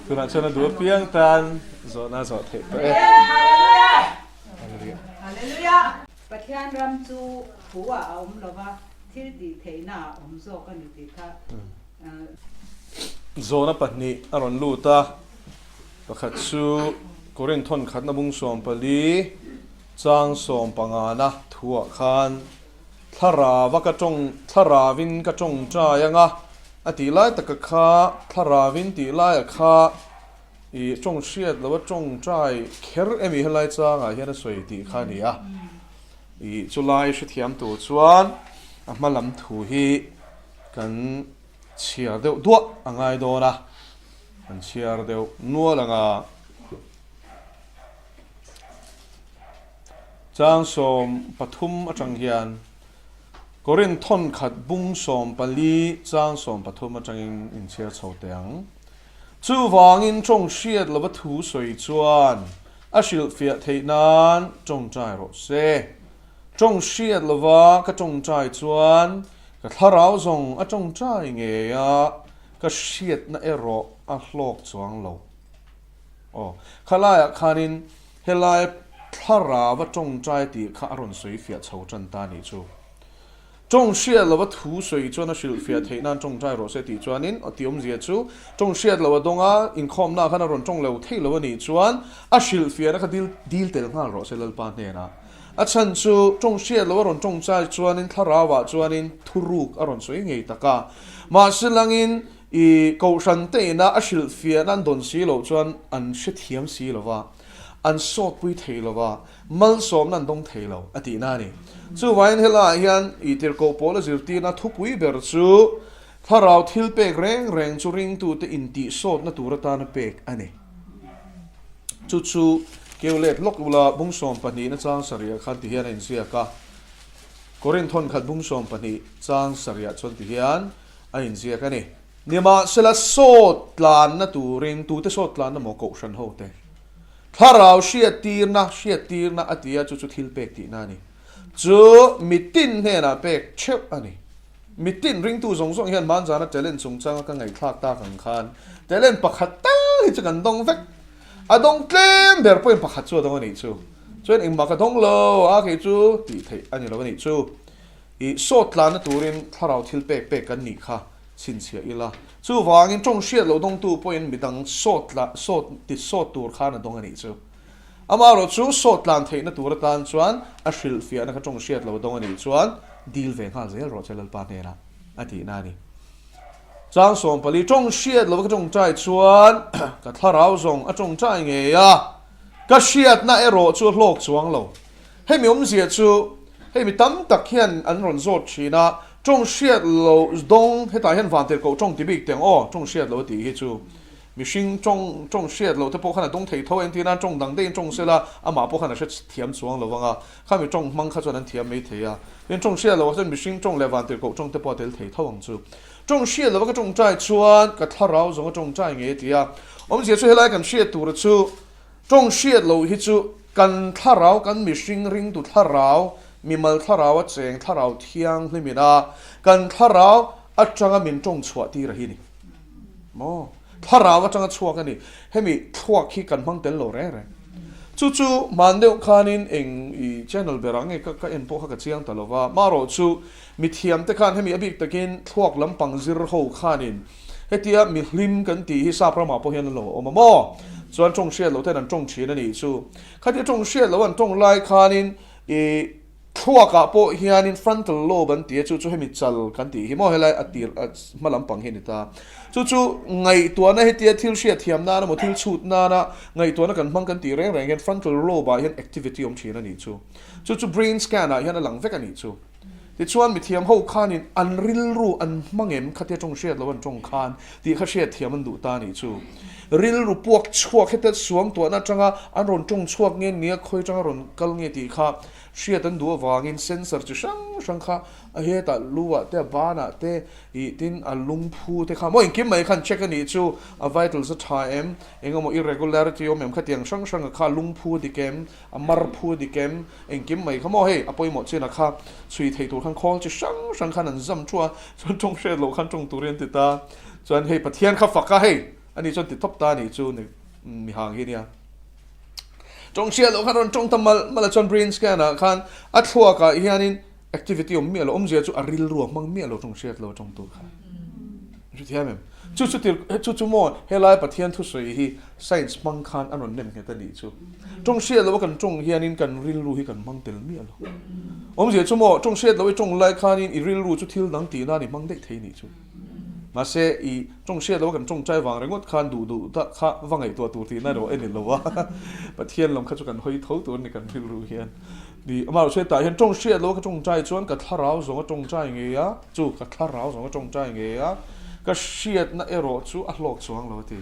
คุณอาจารย์ดูเพียงตันโซน่าโซเทปเอ๊ะฮาเลลูยาประเทศรำจูผัวอมเราว่าที่ดีเทน่าอมโซกันดีค่ะโซน่าปัจจุบันอารมณ์ลูตาประคัตสูกรีนทนขัดนบุงสอมปลีจางสอมปังอานะทั่วขันทาราวกระจงทาราวินกระจงใจยังอ่ะอติไลตะกะข้าทาราวินติไลข้าอีจงเชียดแล้วว่าจงใจเครเอมีเฮลัยจ้างอ่ะเฮียนสวยดีข้านี่อ่ะอีจุลัยชุดเทียมตัวชวนมาลำถูฮีกันเชียร์เดียวตัวอ่างไงโดนะกันเชียร์เดียวนัวละงาจางสมปฐุมอจังเฮียนกรินทนขัดบุ้งสมปลีจางสมปฐุมอจังอินเชียร์เฉาเตียงจู่วางอินจงเชียดละวัตถุสวยจวนอาศิลเฟียเทนั้นจงใจรสเซจงเชียดละวะก็จงใจจวนก็ถ้าเราส่งจงใจเงียก็เชียดน่ะโรโลกจวงเราอ๋อข้าไล่ข้านินเฮลัยถ้าเราว่าจงใจตีข้าอรุณสวยเฟียเฉาจันตานี่จู่จงเชียดละวัตถุสวยจวนอาศิลเฟียเทนั้นจงใจรสเซตีจวนนินอติอมเสียจู่จงเชียดละวัดงอาอินคอมน่าข้าอรุณจงเลวเทละวันนี้จวนอาศิลเฟียนักดีลเตลง่ารสเซลปานเนนะอาฉันจู่จงเชียดละวันจงใจจวนนินถ้าเราว่าจวนนินทุรุกอรุณสวยเงียตะกามาสิลังอินอีกูฉันเตนะอาศิลเฟียนั้นโดนสีโลจวนอันเชิดเทียมสีโลว่าอันสอดปุยเทโลว่ามัลสอมนั้นต้องเทโลอตินานี่จู่วันเฮลายันอีเทอร์โกโพลจิรตีนะทุกวิเบอร์จู่ถ้าเราทิลเปกแรงจู่ริงตูเตอินติสอดนะตูรตานเปกอันนี้จู่เกลเลตลกอุลาบุ้งสอมปนีนะจางสริยขันติเฮียนอินเซียกะกรินทนขัดบุ้งสอมปนีจางสริยชนติเฮียนอินเซียกันนี่เนี่ยมาเสละสอดลานนะตูริงตูเตสอดลานนะโมกุชันโฮเตถ้าเราเชียตีร์นะอติยาจู่ทิลเปกตีนานี่จู่มิตินเนี่ยนะเป็กเช็บอันนี้มิตินริงตูส่งเห็นมันจานะจะเล่นส่งจังก็ไงคลากตาขังคานจะเล่นปักขัดตั้งที่จะกันดงเวกอะดงเกมเบอร์เป็นปักขัดจู่ตรงนี้จู่ส่วนเองมาก็ดงโลอาเคจู่ตีเทอันนี้เราวันนี้จู่อีโซดลานนะตูรินถ้าเราทิลเปกกันนี่ค่ะสินเสียอีละจู่วางอินจงเชียเราดงตูพอยน์มีดังโซดละโซดติดโซดตัวข้านะดงอันนี้จู่อามาเราจู่โซดลานเทนะตัวตานชวนอาศิลเฟียนะก็จงเชียเราดงอันนี้ชวนดีลเวงข้าเสียเราจะเล่นปานเนนะอาทิตย์นี้จางส่งปลีจงเชียเราก็จงใจชวนก็ถ้าเราส่งจงใจเงียก็เชียนะโรจู่โลกสวงเราให้มีอมเสียจู่ให้มีตั้มตะเคียนอันรอนโซดชีนะจงเชียเราดงให้ตายเห็นฟันเตอร์กูจงตีบิกเตียงอ้อจงเชียเราตีให้จู่มีสิ่งจงเชียเราถ้าพวกขนาดต้องเทเท่าเองที่นั่นจงดังเด่นจงเสียละอามาพวกขนาดเช็ดเทียมสวงเราว่าข้ามีจงมังข้าจนั้นเทียมไม่เทียเป็นจงเชียเราว่าจะมีสิ่งจงเลวันเตอร์กูจงเตปอเตลเทเท่าวังจู่จงเชียเราก็จงใจชวนก็ถ้าเราจงก็จงใจเงี้ยทีผมเสียช่วยให้ไล่กันเชียตัวจู่จงเชียเราฮิจู่กันถ้าเรากันมีสิ่งริงตัวถ้าเรามีมัลถ้าเราเจงถ้าเราเที่ยงไม่มีนะกันถ้าเราอาจารย์มินจงชัวตีระหินี่โมถ้าเราอาจารย์ชัวกันนี่ให้มีชัวขี้กันมังเตลโลเร่จู่มันเดียวกันนี่เองอีเจนลเบรังเองก็เอ็นพวกเขาก็เชียงตลอดว่ามาโรจู่มีเทียมแต่กันให้มีอภิตะกินชัวลำปังซิร์โฮขานินให้เทียมีลิมกันตีฮิซาพระมาพวกเฮนโลโอมาโมส่วนจงเชียเราเท่านั้นจงชีนั่นนี่จู่ข้าที่จงเชียเราวันจงไล่ขานินอีทั่วกับพวกเฮียนินฟรอนต์โลบันตีจู่ให้มีจัลกันตีฮิโมเฮลัยอติมาลำปังเฮนิตาจู่ไงตัวนั้นให้เตียทิลเชียเทียมนานะหมดทิลชุดนานะไงตัวนั้นกันมังกันตีแรงเห็นฟรอนต์โลบาเห็นแอคทิวิตี้อมชีนั่นนี่จู่บรีนสแกนนะเห็นหลังเวกันนี่ที่ชวนมีเทียมเขาขานินอันริลรูอันมังเอ็มขัดเทียจงเชียแล้ววันจงคานที่ขัดเชียเทียมมันดูตานี่ริลรูพวกชัวแค่แต่สวงตัวนั้นจังอันรอนจงชัวเงี้ยเนี่ยคอยจังรอนกัลเงี้ยตีค่ะเชียตันดูวางินเซนเซอร์จะช่างค่ะเฮตัดรู้ว่าแต่บ้านแต่อีตินอันลุงพูแต่ค่ะมออิงกิมไม่คันเช็คกันนี่จู่vital สถานเองก็มอ irregularity อมเอ็มขัดยังช่างค่ะลุงพูดิเกมมารพูดิเกมเองกิมไม่ค่ะมอเฮอปอยหมดเช่นนะคะสุยเทตัวขันคอลจะช่างค่ะนั่นจำชัวจนจงเชียโลขันจงตัวเรียนติดตาจนเฮปะเทียนขับฝักค่ะเฮ อันนี้จนติดทบตานี่จูนี่มีห่างเฮียจงเชียร์เราคันจงทำมาละจนบรินส์กันนะคันอัดหัวกับเฮียนี่ activity อมเมียเราอมเสียจูอาริลรัวมังเมียเราจงเชียร์เราจงตัวค่ะจุดที่ไหนจู่โม่เฮลัยปะเทียนทุสวยฮี science มังคันอันนั้นเนี่ยตันนี่จูจงเชียร์เราว่ากันจงเฮียนี่กันริลรัวฮีกันมังเตลเมียเราอมเสียจู่โม่จงเชียร์เราไว้จงไล่คันนี่ริลรัวจุดที่หลังตีน่านี่มังได้เทนี่จูมาเสียอีจงเชียร์เรากันจงใจวางเรื่องคันดูถ้าข้าวังไอตัวที่น่าเราเอ็นเราว่าปะเทียนลำข้าจุกันห้อยเท้าตัวนี่กันริลรัวเฮียนดีมาเราเชื่อแต่เห็นจงเชียร์เราก็จงใจชวนกับท่าเราสองก็จงใจเงี้ยจู่กับท่าเราสองก็จงใจเงี้ยก็เชียร์น่ะเอโรจู่อัลลอกสวงเราที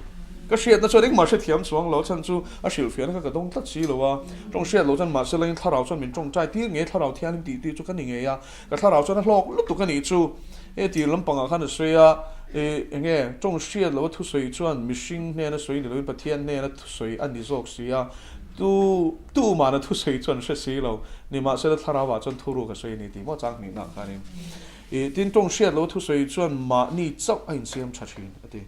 ก็เชียร์น่ะชวนเด็กมาเชียร์เทียมสวงเราฉันจู่อาศิลเฟียนก็กระดงตัดชีเราว่าจงเชียร์เราฉันมาเชียร์เลยท่าเราชวนเป็นจงใจที่เงี้ยท่าเราเทียนตีจู่กันเงี้ยก็ท่าเราชวนอัลลอกลุกตุกันนี่จู่ตีลำปังอ่ะขันเสียเงี้ยจงเชียร์เราทุกส่วนชวนมิชิงเนี่ยนะส่วนเราเป็นประเทศเนี่ยนะทุกส่วนอันนี้โศกเสียตู้มานะทุกส่วนชวนเสียเรานี่มาเสียท่าเราว่าจนทุรุกับส่วนนี้ตีมั่วจังนี่นักกันนี่ที่จงเชียร์เราทุกส่วนชวนมานี่เจ้าไอ้เสียมชัดชินที่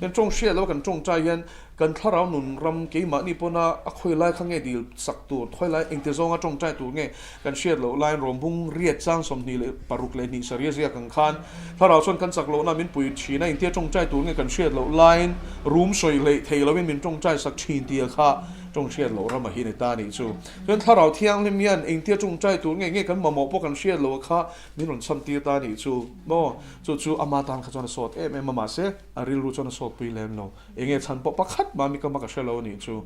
ยังจงเชียร์เรากันจงใจยันกันท่าเราหนุนรำกี่มานี่ปนะคุยไล่ข้างเงี้ยดีสักตัวคุยไล่เองที่จงก็จงใจตัวเงี้ยกันเชียร์เราไล่รวมพุ่งเรียดจ้างสมนีเลยปารุกเลยนี่เสียกันขันถ้าเราชวนกันสักโลน่ามินปุยชีนะเองที่จงใจตัวเงี้ยกันเชียร์เราไล่รูมสวยเลยเทเรามินจงใจสักชีนเดียค่ะจงเชียร์เราเรามาเห็นในตานี่จู่จนถ้าเราเที่ยงเลี้ยนเองที่จงใจตัวเงี้ยกันมาหมอกพวกกันเชียร์เราค่ะมินหนุนซ้ำตีตานี่จู่โม่จู่อามาตานขจรสดมาเสอาริลูจรสดปุยเล่นเราเองฉันปกปักขัดมามีกันมากับเชลล์นี่จู่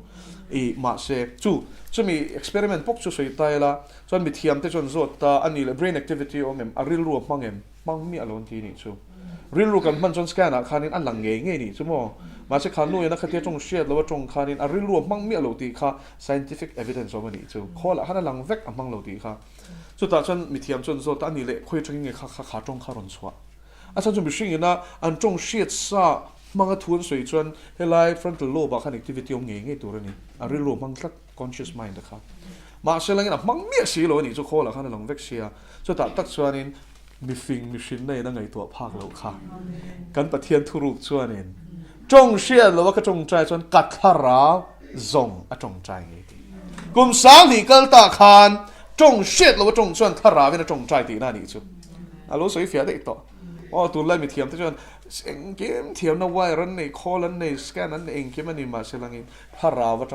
มาเสจู่จะมี experiment พวกจู่สวยตายละจนมีเทียมที่จนสดตาอันนี้เลย brain activity อมอาริลูมังมีอารมณ์ที่นี่จู่ริลูกันมันจนสแกนอ่ะคานินอันหลังเงี้ยนี่จู่โม่มาเสขานุยนะคดีจงเชียร์แล้วว่าจงคานินอาริลูมังมีอารมณ์ที่ค่ะ scientific evidence อมนี่จู่ข้อละขนาดหลังเวกมังเราที่ค่ะจู่ตาจนมีเทียมจนสดอันนี้เลยคุยจงเงี้ยขาจงขารอนสวะอาจารย์จงมีสิ่งนะอันจงเชียร์ซะมังกรทวนสวยจนเฮลัย frontal lobe คัน activity อมเงี้ยตัวนี้อาริลูมังสัก conscious mind นะครับมาเสลังนะมังมีสิโลนี่จู่ข้อละขนาดหลังเวกเชียจู่ตาตักชวนนินมีฟิงมีชินในนั่งไงตัวภาคเราค่ะกันปะเทียนทุรุกชวนนินจงเชียร์แล้วว่าก็จงใจจนกัดทาราจงจงใจไงดีกุมสางที่กัลตาคานจงเชียร์แล้วว่าจงชวนทาราเป็นจงใจตีน่านี่จู่อารู้สวยเฟียได้ต่ออ๋อตัวไล่มีเทียมที่จนเองเกมเทียมนะไวรันในคอลันในสแกนนั้นเองเกมมันนี่มาเสลังอินทาราว่า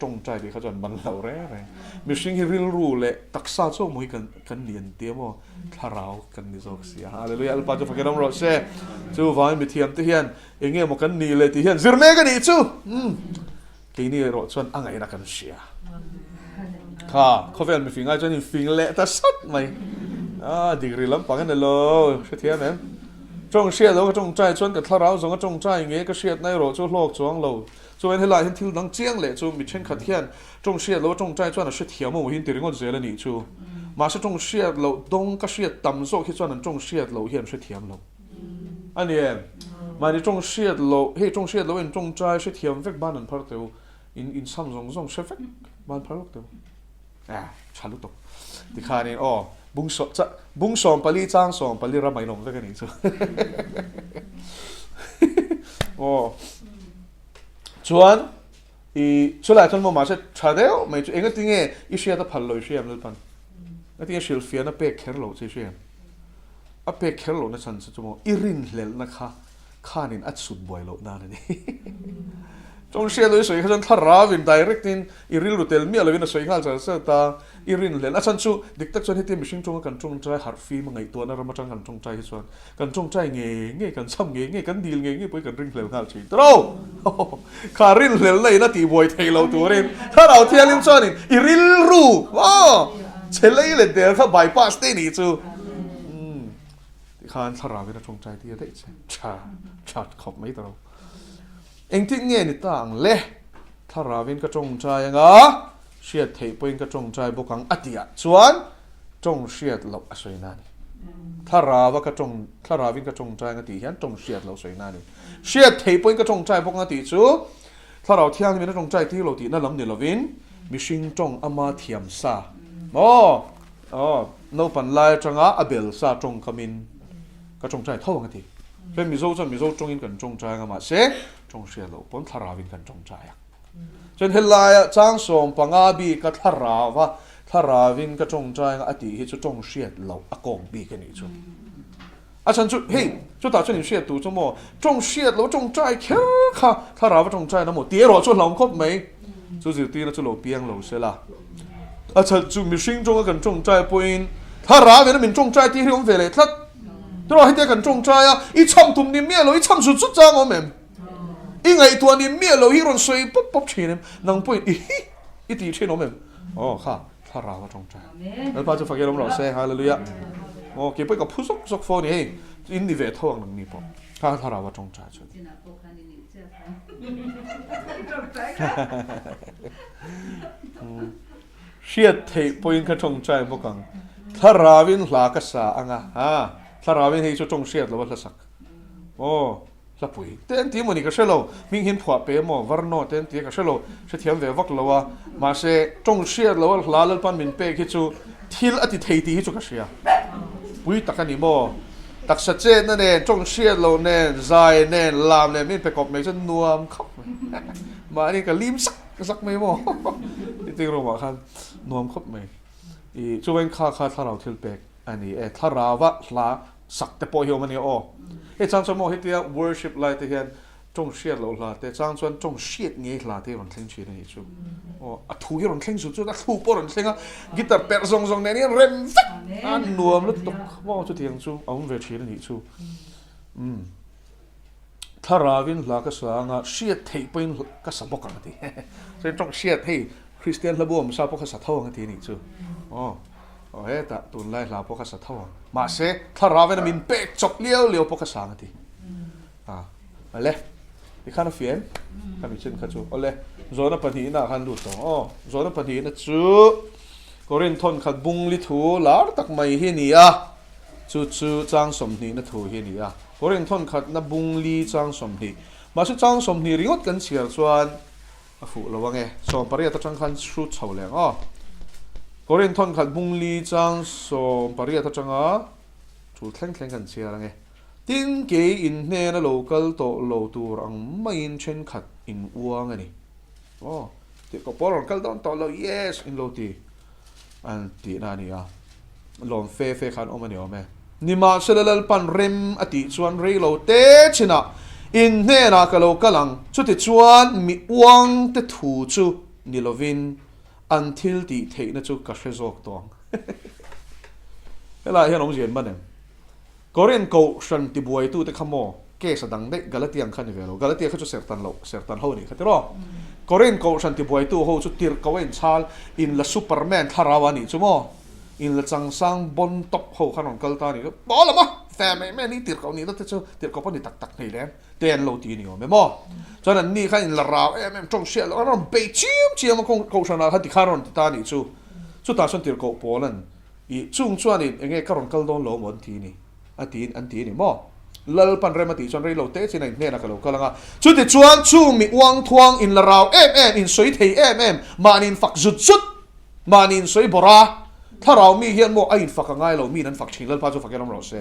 จงใจดีเขาจนบันเลาแร่เลยมีสิ่งที่ริลรู้เลยตักษาโซ่มวยกันเลียนเตี้ยมั้งทาราวกันนิโซเสียฮาเลลูยาอัลปาจะฟังกันเราเช่จู่วายมีเทียมที่เฮียนเองเงี้ยมันกันนี่เลยที่เฮียนซิร์เมกันนี่จู่ทีนี้เราชวนอ่างไงนักกันเสียค่ะเขาเป็นมีฟิงไงจนฟิงเละแต่สัดไหมดีกรีล้ำปังกันเลยเชื่อเทียมเองจงเชียร์แล้วก็จงใจชวนกับทาราวสองก็จงใจเงี้ยก็เชียร์ในโรจู่โลกจวงเราจู่เห็นหลายเห็นทิวดังเจียงเลยจู่มีเช่นขัดเทียนจงเชียร์แล้วจงใจชวนน่ะเชื่อเทียมมันเห็นตีริงก็เจริญนี่จู่มาเชื่อจงเชียร์เราดงก็เชียร์ต่ำโซ่ที่ชวนนั้นจงเชียร์เราเห็นเชื่อเทียมเราอันนี้มาในจงเชียร์เราเฮ้จงเชียร์เราเห็นจงใจเชื่อเทียมเฟกบ้านนั้นพาร์ทเดียวอินซัมซองเชื่อเฟกบ้านพาร์ทเดียวชาลุตกที่ข้านี่บุ้งสอมปลีจ้างสอมปลีรับไม่ลงสักนิดจู่ชวนช่วยหลายท่านมาเช่นชาเดียวไม่จู่เองก็ทิ้งอีเชียตะพันเลยเชียมเลยปันก็ทิ้งชิลเฟียนะเป๊กเคอร์โลเชียมเป๊กเคอร์โลนะฉันจะมองอิรินเลลนะคะข้านินอัดสุดบ่อยโลนั่นนี่จงเชียร์เลยสวยเขาจนทาราวินไดเรกตินอิริลรูเตลมีอะไรวินสวยข้าจะเสตาอิรินเลนอาจารย์ชูดิกตักชวนให้เตรียมมิชิงจงกันจงใจฮาร์ฟีมังไงตัวนั้นเรามาจังกันจงใจให้ชวนกันจงใจเงี้ยกันซ้ำเงี้ยกันดีลเงี้ยไปกันริงเลวข้าวชีตรูขารินเลนเลยนะตีบอยไทยเราตัวเองถ้าเราเที่ยงลิมชวนนี่อิริลรูว้าเชลเลยเลยเดี๋ยวเขาบายพาสเตนี่ชูข้าทาราวินจงใจที่จะได้ชาขอบไม่ตรูเองที่เงี้ยนี่ต่างเละถ้าราวินก็จงใจยังไงเชียดเทปอินก็จงใจบุกังอติยะส่วนจงเชียดเราสวยนั่นถ้าราว่าก็จงถ้าราวินก็จงใจกันตีเห็นจงเชียดเราสวยนั่นเชียดเทปอินก็จงใจบุกังอติจูถ้าเราเที่ยงนี่จงใจที่เราตีนั่นลำเดียววินมิชิงจงอามาเทียมซาโนปันไลจังอาเบลซาจงขมินก็จงใจเท่ากันทีเป็นมิโซจงอินกันจงใจกันมาเส จงเชียร์เราปนทาราวินกันจงใจจนเฮลายจ้างสมปังอาบีก็ทาราวะทาราวินก็จงใจอดีที่จะจงเชียร์เราอากงบีกันนี่จูอาจารย์จุเฮ้ยจุดต่อจุดนี้เชียร์ตัวจุโมจงเชียร์เราจงใจแค่ค่ะทาราวะจงใจนะโมเดี๋ยวเราจุดหลงครบไหมจุดสิ่งที่เราจุดเราเปียงเราเสียละอาจารย์จุมีสิ่งจงกันจงใจปุ่นทาราวินนั้นเป็นจงใจที่เราเวลทัดตัวให้เด็กกันจงใจอ่ะอีช่ำตุ่มนี่เมียเราอีช่ำสุดสุดจ้าง我们อีไงตัวนี้เมียเราอีรอนสวยปุ๊บปุ๊บชีนนังปุ่นอีตีเช่น我们อ๋อค่ะทาราว่าจงใจแล้วพระเจ้าฝากเราเสียฮาเลลูยาโอ้เก็บไปกับผู้สกฟอนี่อินดิเวทองนังนี่ปุ๊บข้าทาราว่าจงใจชุดเชียดเทปุ่นก็จงใจพวกกังทาราวินหลากษาอ่ะทาราวินให้จงเชียดแล้วว่าละสักโอ้ละปุยเต้นที่มันนี่ก็เชลล์มิ่งหินผัวเปย์มอวาร์โนเต้นที่ก็เชลล์เสียงเววักแล้วว่ามาเสจงเชียร์แล้วว่าลาลปันมินเปย์คิดจูทิลอติเทตีฮิจูก็เชียปุยตักนี่โมตักสัจเจนนั่นเองจงเชียร์แล้วเนี่ยใจเนี่ยลามเนี่ยมินไปกอบไม่จนนัวมครับมานี่ก็ลิมสักไม่โมที่รู้ว่าคันนัวมครับไม่ช่วยข้าทาราทิลเปกอันนี้ทาราวะลาสักแต่พอเหี่ยวมันเนี่ยอ๋อจางส่วนมองให้เดีย worship ไลท์ที่เห็นจงเชียร์เราละแต่จางส่วนจงเชียร์เงี้ยละที่มันเล่นชีนี่จู่โอ้ถูกที่มันเล่นจู่จู่แต่ถูกปอมันเล่นอ่ะกีตาร์เปิดซงเนี่ยเร็มฟักอันนัวมันตกว่าจู่ที่ยังจู่เอาเวทีนี่จู่ถ้าราวินลากษางะเชียร์เทย์เป็นก็สับปะกันทีเช่นจงเชียร์ให้คริสเตียนระบบมันสับปะกันสัตว์ท่องทีนี่จู่อ๋อเฮ้ยแต่ตุนไล่ลาพวกสัตว์ท่อมาเสถ้าเราเป็นมินเป็ดจบเลี้ยวพวกสังกัดที่อะไรที่ข้าน้าเฟียนข้ามีเช่นข้าจูอะไรโซนปัญหาหน้าขันดูต่อโซนปัญหาหน้าจูก็เรียนทนขัดบุงลิทูลาร์ตักไม่เห็นนี่จูจางสมนีนัทูเห็นนี่ก็เรียนทนขัดนับบุงลีจางสมนีมาสุดจางสมนีริงดกันเสียส่วนฟูระวังสอนปริยัติจังขันชุดเฉาแรงก็เรียนทนขัดบุงลีจังสมปริยัติจังจูดแข็งกันเชียร์ไงทิ้งเกยอินเนนโลกัลโตโลตูรังไม่อินเช่นขัดอินวัวไงนี่โอ้ที่ก็ปอร์กัลโตโตโล yes อินโลตีอันที่นั่นนี่ลองเฟขันออกมาเนี่ยไหมนี่มาเสด็จปันเริมอติชวนเรียโลเตชินะอินเนนักโลกัลังชุดที่ชวนมีวังเตถูจูนิโลวินuntil ที่เทนจูกัชเซอกตองเวลาเห็นน้องเจียนบ้านเนี่ยก็เรียนกูฉันที่บวยตู้แต่ขโมยเกสดังเด็กกาลาเตียงขันอยู่แล้วกาลาเตียเขาจะเสกตันเขานี่เขาที่รอก็เรียนกูฉันที่บวยตู้เขาจะตีร์เขาเองชาลอินละซูเปอร์แมนทาราวานี่ชั่วโมงอินละจังสังบนท็อปเขาขนมกัลตานี่ก็บอกละมั้งแต่แม่นี่ตีร์เขานี่แล้วจะตีร์เขาปนนี่ตักนี่แหละเตียนโลตีนี่อ๋อไม่มั้งฉะนั้นนี่ขันอินละราวจงเชียร์แล้วเราไปเชี่ยมันคงชนะฮัตติคารอนตานี่จู่ตาฉันตีร์เขาโปลันอีจุงชวนนี่ยังไงคารอนกัลโดนโลมันทีนี่อันทีนี่มั้งลลปันเรมาติชนเรโลเตสินะเนี่ยนะก็แล้วก็ชุดที่ชวนชูมีวังทวงอินละราวอินสวยเทมานินฝักจุดมานินสวยบราถ้าเรามีเฮียนโมอินฝักง่ายเรามีนั้นฝักชินลลปันจะฝักยังเราเซ่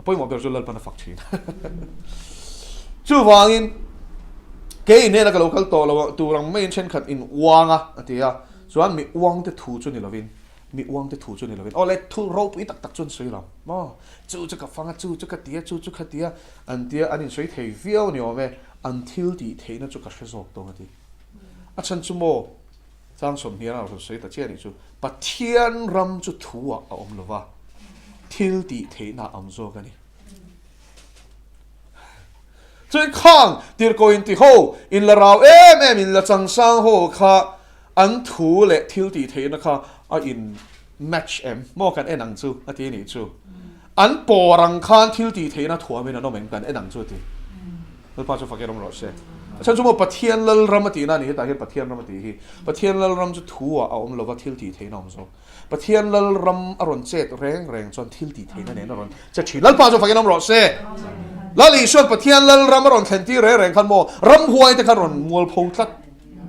พอหมดเดี๋ยวจะลลปันฝักชินชูวางอินเกย์เนี่ยนะก็แล้วก็ตัวเราตัวเราไม่เช่นขัดอินวางอ่ะอันที่ส่วนมีวังที่ถูจุนี่เราวินมีวังที่ถูจุนี่เราวินเลยถูรูปอีตักจนสวยเรามั้งจู่จะกับฟังจู่จะกับเตี้ยจู่จะกับเตี้ยอันเตี้ยอันนี้สวยเที่ยวเนี่ยแม่ until ที่เที่ยนั่นจะกับเชื่อตรงกันที่ฉันชั่วโมงจังสมเนียเราสวยแต่เจ้านี่จู่ปะเทียนรำจะถูอ่ะอมเลยวะ till ที่เที่ยน่าอมโซกันนี่จนข้างที่เราอินที่โฮอินละเราอินละจังสังโฮค่ะอันถูเละ till ที่เที่ยนะคะอิน match มอกันหนังจู่อันที่นี่จู่อันปอรังคานทิลตีเทน่าถั่วไม่น่าโน้มเหมือนกันหนังจู่ที่เราพอจะฟังกันรอเซ่ฉันจะบอกปะเทียนลลรำมตินั่นนี่แต่เห็นปะเทียนรำมติที่ปะเทียนลลรำจะถั่วเอาเราว่าทิลตีเทน่าอมโซปะเทียนลลรำอรุณเจ็ดแรงจนทิลตีเทนั่นเองอรุณจะฉีดแล้วพอจะฟังกันรอเซ่แล้วลีส่วนปะเทียนลลรำอรุณเทนที่แรงขันโมรำหวยแต่ขันอรุณมัวพงทัด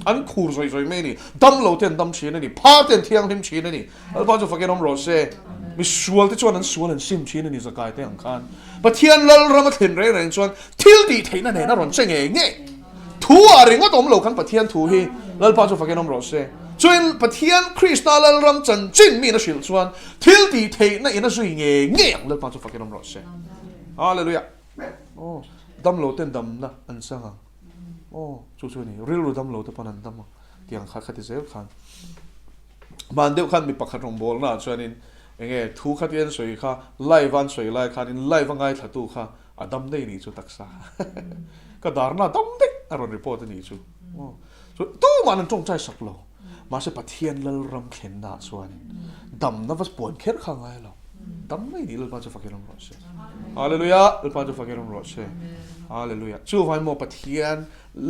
an khur zoi mai ni dam lo ten dam chin ni pha ten thiang him chin ni alpa chu fakin om ro se mi sual te chuan an sual an sim chin ni zakai te ang khan pathian lal ram thin re reng chuan thil ti theina ne na ron che nge thu a ringa tom lo khan pathian thu hi lalpa chu fakin om ro se chuan pathian krishna lal ram chan chin mi na shil chuan thil ti theina ina zui nge lalpa chu fakin om ro se hallelujah oh dam lo ten dam na an sanga oh chu ni real dam lo te panan dam tiang kha khati zel khan man deuh khan mi pakhat rong bol na chuanin enge thu khatian soi kha live an soi lai khan in live angai thatu kha adam nei ni chu taksa ka darna dam de aron report ni chu oh so tu man tong chai sak lo ma se pathian lal ram khen na chuan dam na was pon kher kha ngai lo dam nei ni lalpa chu fakiram ro se hallelujah lalpa chu fakiram ro se hallelujah chu vai mo pathian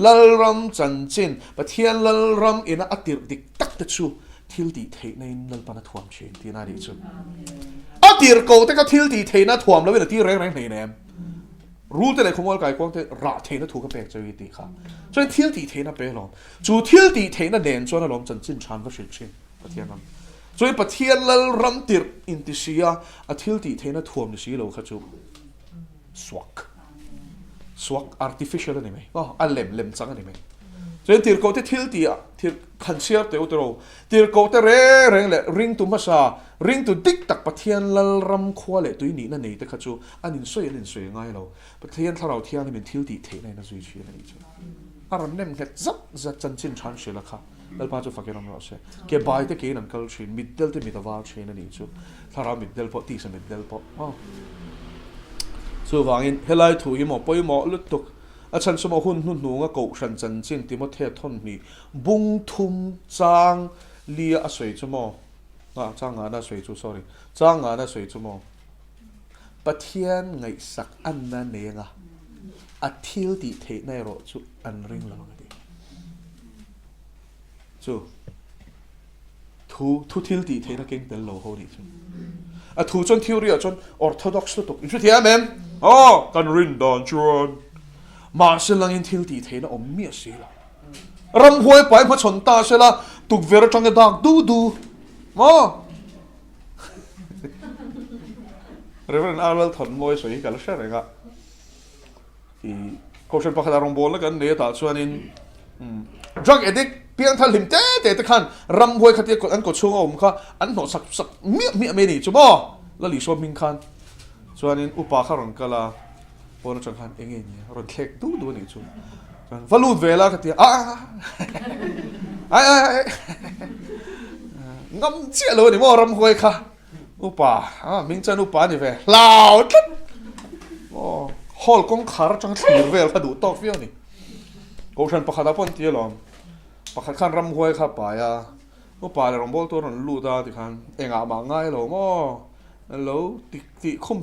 lal ram chan chin pathian lal ram ina atir dik tak te chu thil ti thei nei lalpa na thuam chen ti na ri chu atir ko te ka thil ti thei na thuam lo ina ti reng reng nei nem rule te le khomol kai kwang te ra thei na thu ka pek chawi ti kha chuan thil ti thei na pe lom chu thil ti thei na nen chuan lom chan chin chan va shil chin pathian ram chuan pathian lal ram tir in ti sia a thil ti thei na thuam ni si lo kha chu swak artificial ani mai oh a lem chang ani mai chuan tir ko te thil ti a thil khan siar te utro tir ko te re reng le ring tu ma sa ring tu dik tak pathian lal ram khwa le tu ni na nei te kha chu anin soi ngai lo pathian tharau thiang ni min thil ti thei nei na zui chi nei chu aron nem het zat chan chin chan shela kha lalpa chu fakiram ro se ke bai te ke nan kal shin middel te mitawal chen ani chu thara middel po ti sa middel po oh chu wangin helai thu hi mo poi mo lutuk a chan sumo hun nga ko shan chan chin ti mo the thon ni bung thum chang lia a soi chu mo chang na soi chu sorry chang na soi chu mo pathian ngai sak an na ne nga a thil ti the nai ro chu an ring lo di chu thu thil ti the na king tel lo ho ni chu a thu chon theory a chon orthodox to in chu thia mem oh kan rin don chuan ma se lang in thil ti the na om mi se la ram hoi pai ma chon ta se la tuk ver tang dak du mo Reverend Arwell thon moi soi ka la share ga i ko chen pakha rong bol la kan ne ta chuan in drug addict piang thal lim te khan ram hoi khati ko an ko chunga om kha an no sak mi ni chu mo la li so min khan chuan in upa kha rong kala pon chang khan enge ni ron thlek du ni chu chuan valut vela khati ai ngam che lo ni mo ram hoi kha upa ming chan upa ni ve lao tlat oh hol kong khar chang thlir vel kha du tok fiao ni ko shan pakha da pon ti lom pakhat khan ram hoi kha pa ya upa le rombol to ron lu da ti khan enga ma ngai lo mo lo ti khom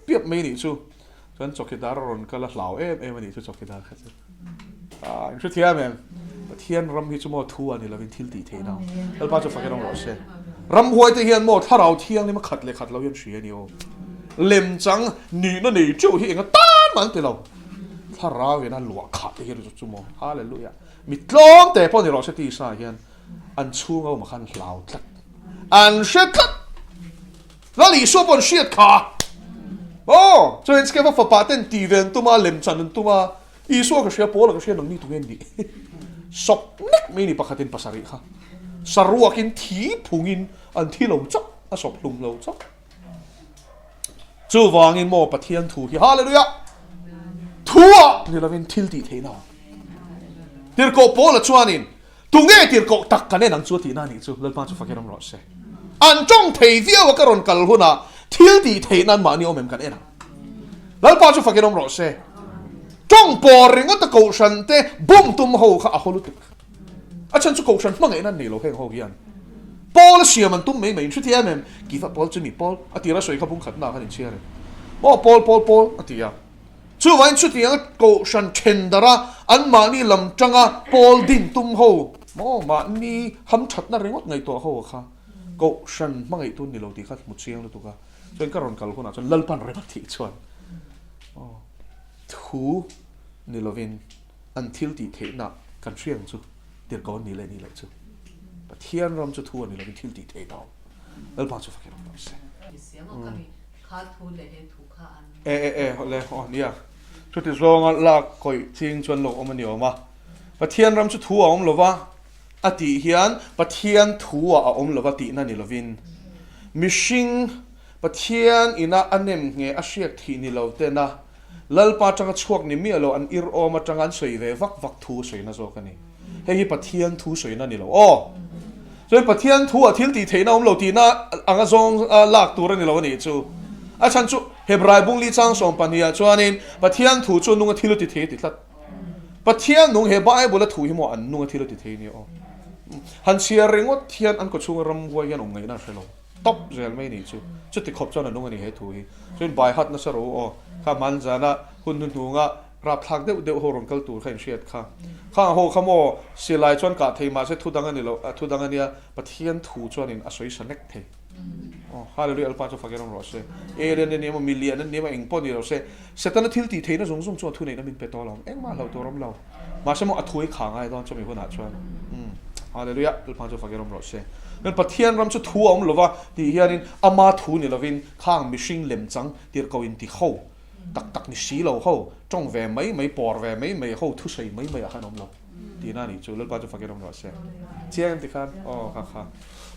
piep mai ni chu chuan chokidar ron kala hlau em ani chu chokidar kha chu in chu thia men pathian ram hi chu mo thu ani lovin thil ti the na alpa chu fakin ro se ram hoi te hian mo tharau thiang ni ma khat lo yan thri ani o lem chang ni na nei chu hi enga tan man te lo tharau ena lua kha te hi chu mo hallelujah mi tlom te pon ni ro se ti sa hian an chunga ma khan hlau tlat an shet tlat la li so pon shet kha oh so in skeva for patent ti ven tuma lem chan tuma i so ka sia pola ka sia nang ni tu ngen di sok nek me ni pakhatin pasari kha saruakin thi phungin an thi lo chak a sop lum lo chak chu wangin mo pathian thu hi hallelujah thua ni lovin thil ti theina tir ko pola chuanin tunge tir ko tak kane nang chu ti na ni chu lalpa chu fakiram ro se an chong thei via wa karon kal huna thil ti theinan ma ni omem kan ena lalpa chu fakiram ro se chong por ringa ta ko shan te bum tum ho kha a holu tik a chan chu ko shan mang ena ni lo heng ho hian pol siam an tum mai mai chu ti amem ki fa pol chu ni pol atira soi kha bung khat na khan chiare mo pol atia chu wain chu ti ko shan chendara an ma ni lam changa pol din tum ho mo ma ni ham that na ringot ngai to ho kha ko shan mangai tu ni lo ti khat mu chiang lu tu ka chuan karon kal khona chuan lalpan re thi chuan thu ni lovin until ti the na kan chiang chu เดี๋ยวก่อนนี่เลยจูปะเทียนรำจะทัวนี่เราเป็นทิลตีเทดาวแล้วพาจะฟังกันเราเสียเลยเนี่ยชุดที่สองลากคอยทิ้งชวนโลกมันเดียวมาปะเทียนรำจะทัวหรือว่าอติเฮียนปะเทียนทัวหรือว่าตินั่นนี่เราวินมิชิงปะเทียนอินาอันเนมเงอาเชียทีนี่เราเตนะลลปาจังชวกนี่มีเราอันอิรโอมาจังอันสวยเววักทูสวยนะโซกันนี่เฮ้ยปะเทียนทูสวยนั่นนี่เราโอ้ส่วนปะเทียนทัวทิลตีเทนะเราตีนะอังกซงลากตัวนี่เราวันนี้จูอาฉันจูเฮบรายบุงลีจังสองปัญญาจวนนี้ปะเทียนทูจวนนุ่งทิลตีเทติดลัดปะเทียนนุ่งเฮบายบุลทูหิมอันนุ่งทิลตีเทนี่โอ้ฮันเชียริงว่าเทียนอันก็ช่วงรำวัยยันองไงน่าเชื่อตบเจลไม่นี่จูจุดที่ขบจวนนุ่งอันนี้เฮตุยส่วนใบฮัดน่าสรู้โอ้ข้ามันจานะคุณนุ่งอ่ะรับทักเดี๋ยวหัวรงกัลตูข้าเชียดข้าโหขโมเสียลายจวนกะเทมาเสทุดังอันนี้เราทุดังอันนี้ปะเทียนทูจวนนี้อาศัยสเน็กเทฮาเลลูยาอัลปาจะฟังกันเราเสเอเรนเนี่ยมันมิลเลียนเนี่ยมันเองปนนี่เราเสเสตันทิลตีเทนะสงจวนทุนเนี่ยมันเป็นตัวเราเอ็งมาเราตัวเรามาเสมออัถุยขางไอ้ตอนจะมีคนหาชวนฮาเลลูยาอัลปาจะฟังกันเราเสนั่นปะเทียนรำจะทัวหรือว่าที่เฮียนินอามาทูนี่เราวินข้างมิชิงเล็มจังที่เราอินที่เขาตักนี่สีเราเขาจ้องแวไม่ปอร์แวไม่เขาทุใส่ไม่อาขนมเราที่นั่นนี่จูเลิศป้าจะฟังกันเราเสียเชียงที่ข้าอ๋อค่ะ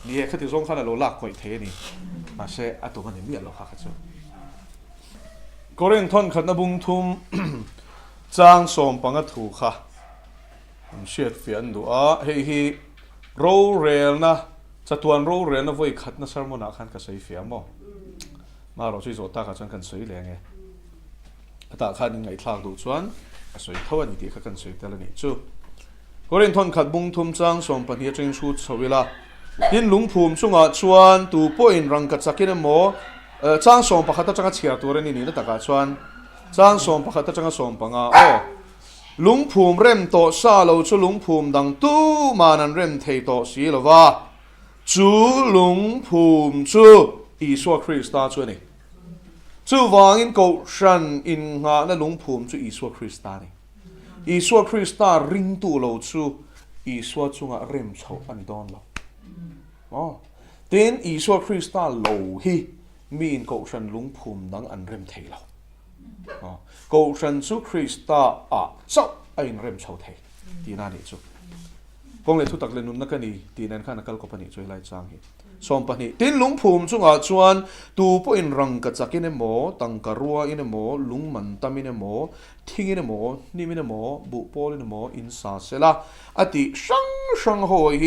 นี่คือที่ส่งข้าเราลากก่อยเทนี่มาเสียอัตัวมันนี่เราค่ะจูก็เรื่องทนขัดนบุงทุมจางสมปังถูกค่ะเชียดเฟียนดูเฮ้ยโรเรลนะจะตัวโรเรลนะไว้ขัดนะสารมนาขันกับใส่เฟียมั้งมาเราช่วยโจทย์ตาขัดจังกันสวยเลยไงตาขัดยังไงทางดูชวนสวยเท่านี้ที่ขัดกันสวยแต่ละนี่จู่ก็เรียนทนขัดบุงทุมจางสมปัญญาจึงชุดสวิละยินลุงภูมิช่วงชวนตูป่วยรังกัดสักกี่นโมจางสมปะขัดจังเชียร์ตัวนี้นี่นะตาขัดชวนจางสมปะขัดจังสมปังโอ้ลุงภูมิเริ่มโตซาเราจูลุงภูมิดังตู้มานันเริ่มเทโตสีละว่าจูลุงภูมิจูอิสวาคริสต์จูนี่จูวางอินกูชันอินงาและลุงภูมิจูอิสวาคริสต์นี่อิสวาคริสต์ริงตู้เราจูอิสวาจูงะเริ่มเฉาอันดอนเราอ๋อเต็นอิสวาคริสต์เราฮีมีอินกูชันลุงภูมิดังอันเริ่มเทเรากูฉันสุคริสต์เจ้าไอ้เริ่มเช่าเทที่นั่นนี่จู่กงเลยทุกตักเลนุนนักนี่ที่นั่นข้านักก็ปนิช่วยไล่จางเหสมปนิตินลุงภูมิจุงอาจวนตูปอินรังกัจจกินโมตังกรัวอินโมลุงมันตามินโมทิ้งอินโมนิมินโมบุปอลินโมอินซาเซล่าอติช่างโหย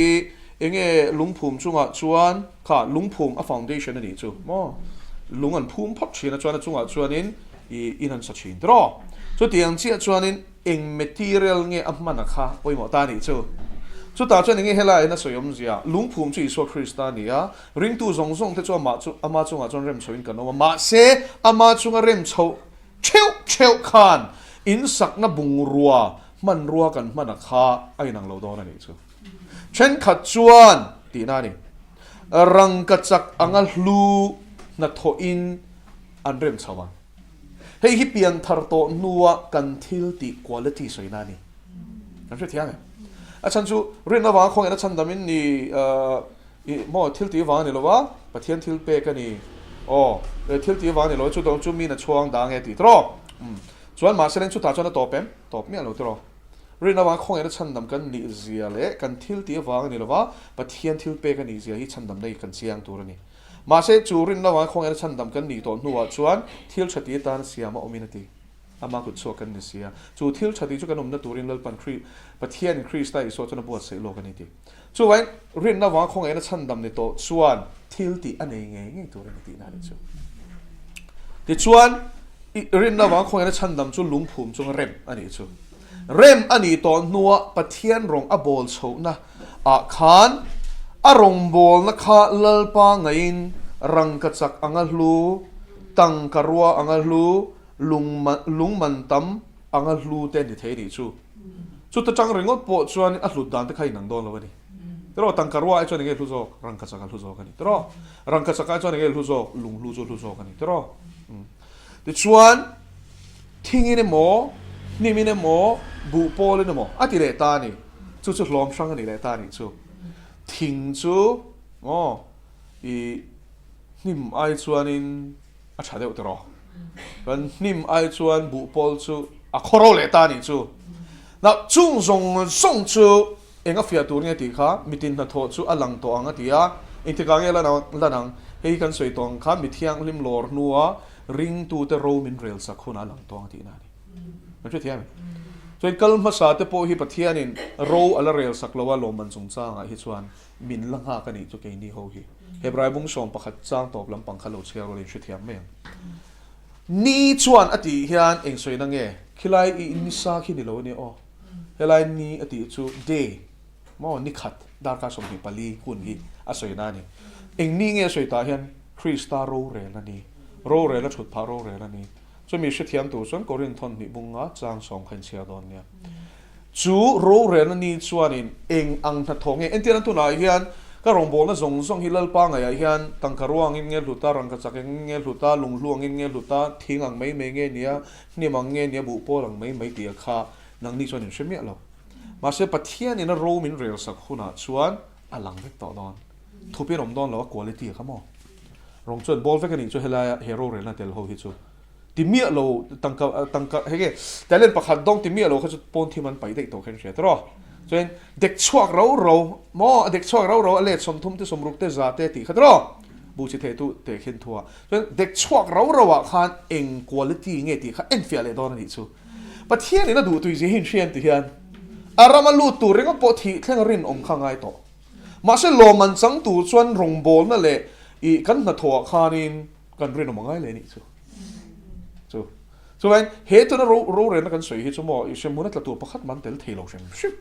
เองลุงภูมิจุงอาจวนข้าลุงภูมิฟาวเดชั่นนี่จู่มอลุงอันภูมิพัฒน์นะจวนจุงอาจวนอินันสัจฉินตรอจุดที่ยังเชื่อชวนนินเองเมทีเรียลเงี้ยอัมมันนะคะไว้หมดตานี่จุดตาชวนนี้เฮลัยน่าสวยมั้งสิอ่ะลุงภูมิจุอิสวาคริสต์นี่อ่ะริงตู้ส่งที่ชวนมาจุอามาจุงอาจวนเริ่มชวนกันว่ามาเสอามาจุงเริ่มชวนเชี่ยวขานอินสักนับบุงรัวมันรัวกันมันนะคะไอ้นางเราโดนนี่จู่เช่นขัดชวนตีน่านี่รังกัจจอังลูนัทโตอินอันเริ่มชวนเฮ้ยฮิปยันทาร์โตนัวกันทิลติคุณภาพสวยนานี่นั่นใช่ที่ไหนอาจารย์จูเรื่องระหว่างของอาจารย์ดามินนี่มอทิลติวางนี่หรอวะปะเทียนทิลเปกันนี่โอ้ทิลติวางนี่หรอจุดตรงจุดมีน่ะช่วงดังเอติตรอส่วนมาเสร็จจุดตาจวนน่ะตบเมียเราตรอเรื่องระหว่างของอาจารย์ดำกันนี่เสียเลยกันทิลติวางนี่หรอวะปะเทียนทิลเปกันนี่เสียที่ฉันดำได้กันเสียงตัวนี้มาเสจูรินระหว่างของเอชันดำกันนี่ตัวนัวชวนทิลชติตานเสียมาอมินาทีอามากุดโซกันนี่เสียจูทิลชติจูกันอมนัตัวรินลปันครีปะเทียนคริสต์ได้โซจนบวชเสโลกันนี่ทีจูไว้รินระหว่างของเอชันดำนี่ตัวชวนทิลติอันเองไงตัวรินตีนั่นจูที่ชวนรินระหว่างของเอชันดำจูลุงภูมิจูเร็มอันนี้จูเร็มอันนี้ตัวนัวปะเทียนรองอบอลโซนะอาคานอารมณ์บอลนะคะลลปางไงรังกัจจอังลูตังกรัวอังลูลุงมันตั้มอังลูเต้นที่เทดีจูตะจังเริงก็ปวดชวนอัลลูดันที่ใครนังโดนแล้วนี่แต่เราตังกรัวไอ้ชวนนี่ลุโซรังกัจจอังลุโซกันนี่แต่เรารังกัจจไอ้ชวนนี่ลุโซลุงลุโซกันนี่แต่เราแต่ชวนทิ้งนี่โมนี่มีนี่โมบุปอลนี่โมอัติเรตานี่ chu hlom sang ani le ta ni chu thing chu i nim ai chuanin a tha deuh te ro kan nim ai chuan bu pol chu a khoro le ta ni chu na chung zong song chu enga fia tur nge ti kha mitin na tho chu alang to anga tia intika nge la nang hei kan soi tong kha mithiang lim lor nuwa ring tu te ro min rel sa khuna lang to anga ti na ni man che thiam so in kal ma sa te po hi pathianin ro ala rel sak lawa lo man chung changa hi chuan min lang ha ka ni chu ke ni ho hi hebrai bung som pakhat chang top lam pang khalo chhe ro le che thiam me ni chuan ati hian eng soi na nge khilai i ni sa khi ni lo ni o helai ni ati chu day mo ni khat dar ka som hi pali hun hi a soi na ni eng ni nge soi ta hian krista ro re na ni ro re la thut pha ro re la ni chu mi she thiam tu chuan korin thon ni bunga chang som khan chia don nia chu ro re na ni chuan in eng ang tha thonge entian tu na hian ka rong bol na zong zong hilal pa nga ya hian tangkaruang in nge luta rang ka chak nge luta lungluang in nge luta thingang mai mai nge nia ni mang nge nia bu po lang mai mai tia kha nang ni chuan in shemia lo ma se pathian in a ro min rel sak khuna chuan alang vek to don thupi rom don lo quality kha mo rong chuan bol vek ani chu hela hero rel na tel ho hi chu ti mia lo tangka hege talent pakhat dong ti mia lo kha chu pon thiman pai dei to khen she tro chen dek chuak ro mo dek chuak ro ale som thum te som ruk te za te ti khatro bu chi the tu te khin thua chen dek chuak ro wa khan eng quality nge ti kha en fiale don ni chu pathian ina du tu ji hin thian ti hian aramalu tu renga po thi thleng rin om khangai to ma se lo man chang tu chuan rong bol na le i kan na thua khanin kan rin om ngai le ni chu so when he to na ro ren kan soi hi chu mo i shemuna tla tu pakhat man tel thelo shem ship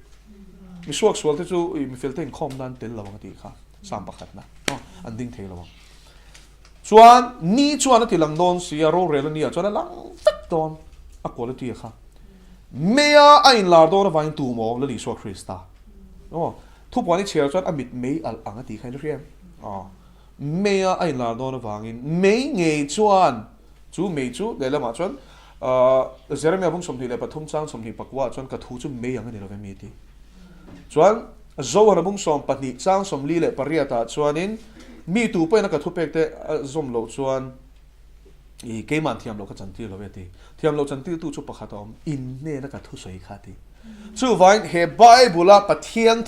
mi suak swal te chu mi felte in khom nan tel lawang ti kha sam pakhat na an ding thelo chuan ni chuan ti lang don sia ro ren ni a chuan lang tak don a quality kha mea ain lar don vain tu mo le li suak krista thu pawni chher chuan amit mei al anga ti khain riam mea ain lar don wangin mei nge chuan chu mei chu le lama chuan Jeremiah bung somthi le pathum chang somthi pakwa chuan ka thu chu mei anga ni lo ve mi ti chuan zo har bung som pahni chang som li le pariata chuanin mi tu pe na ka thu pek te zom lo chuan i keman thiam lo ka chanti lo ve ti thiam lo chanti tu chu pakhatom in ne na ka thu soi kha ti chu vain he bible a pathian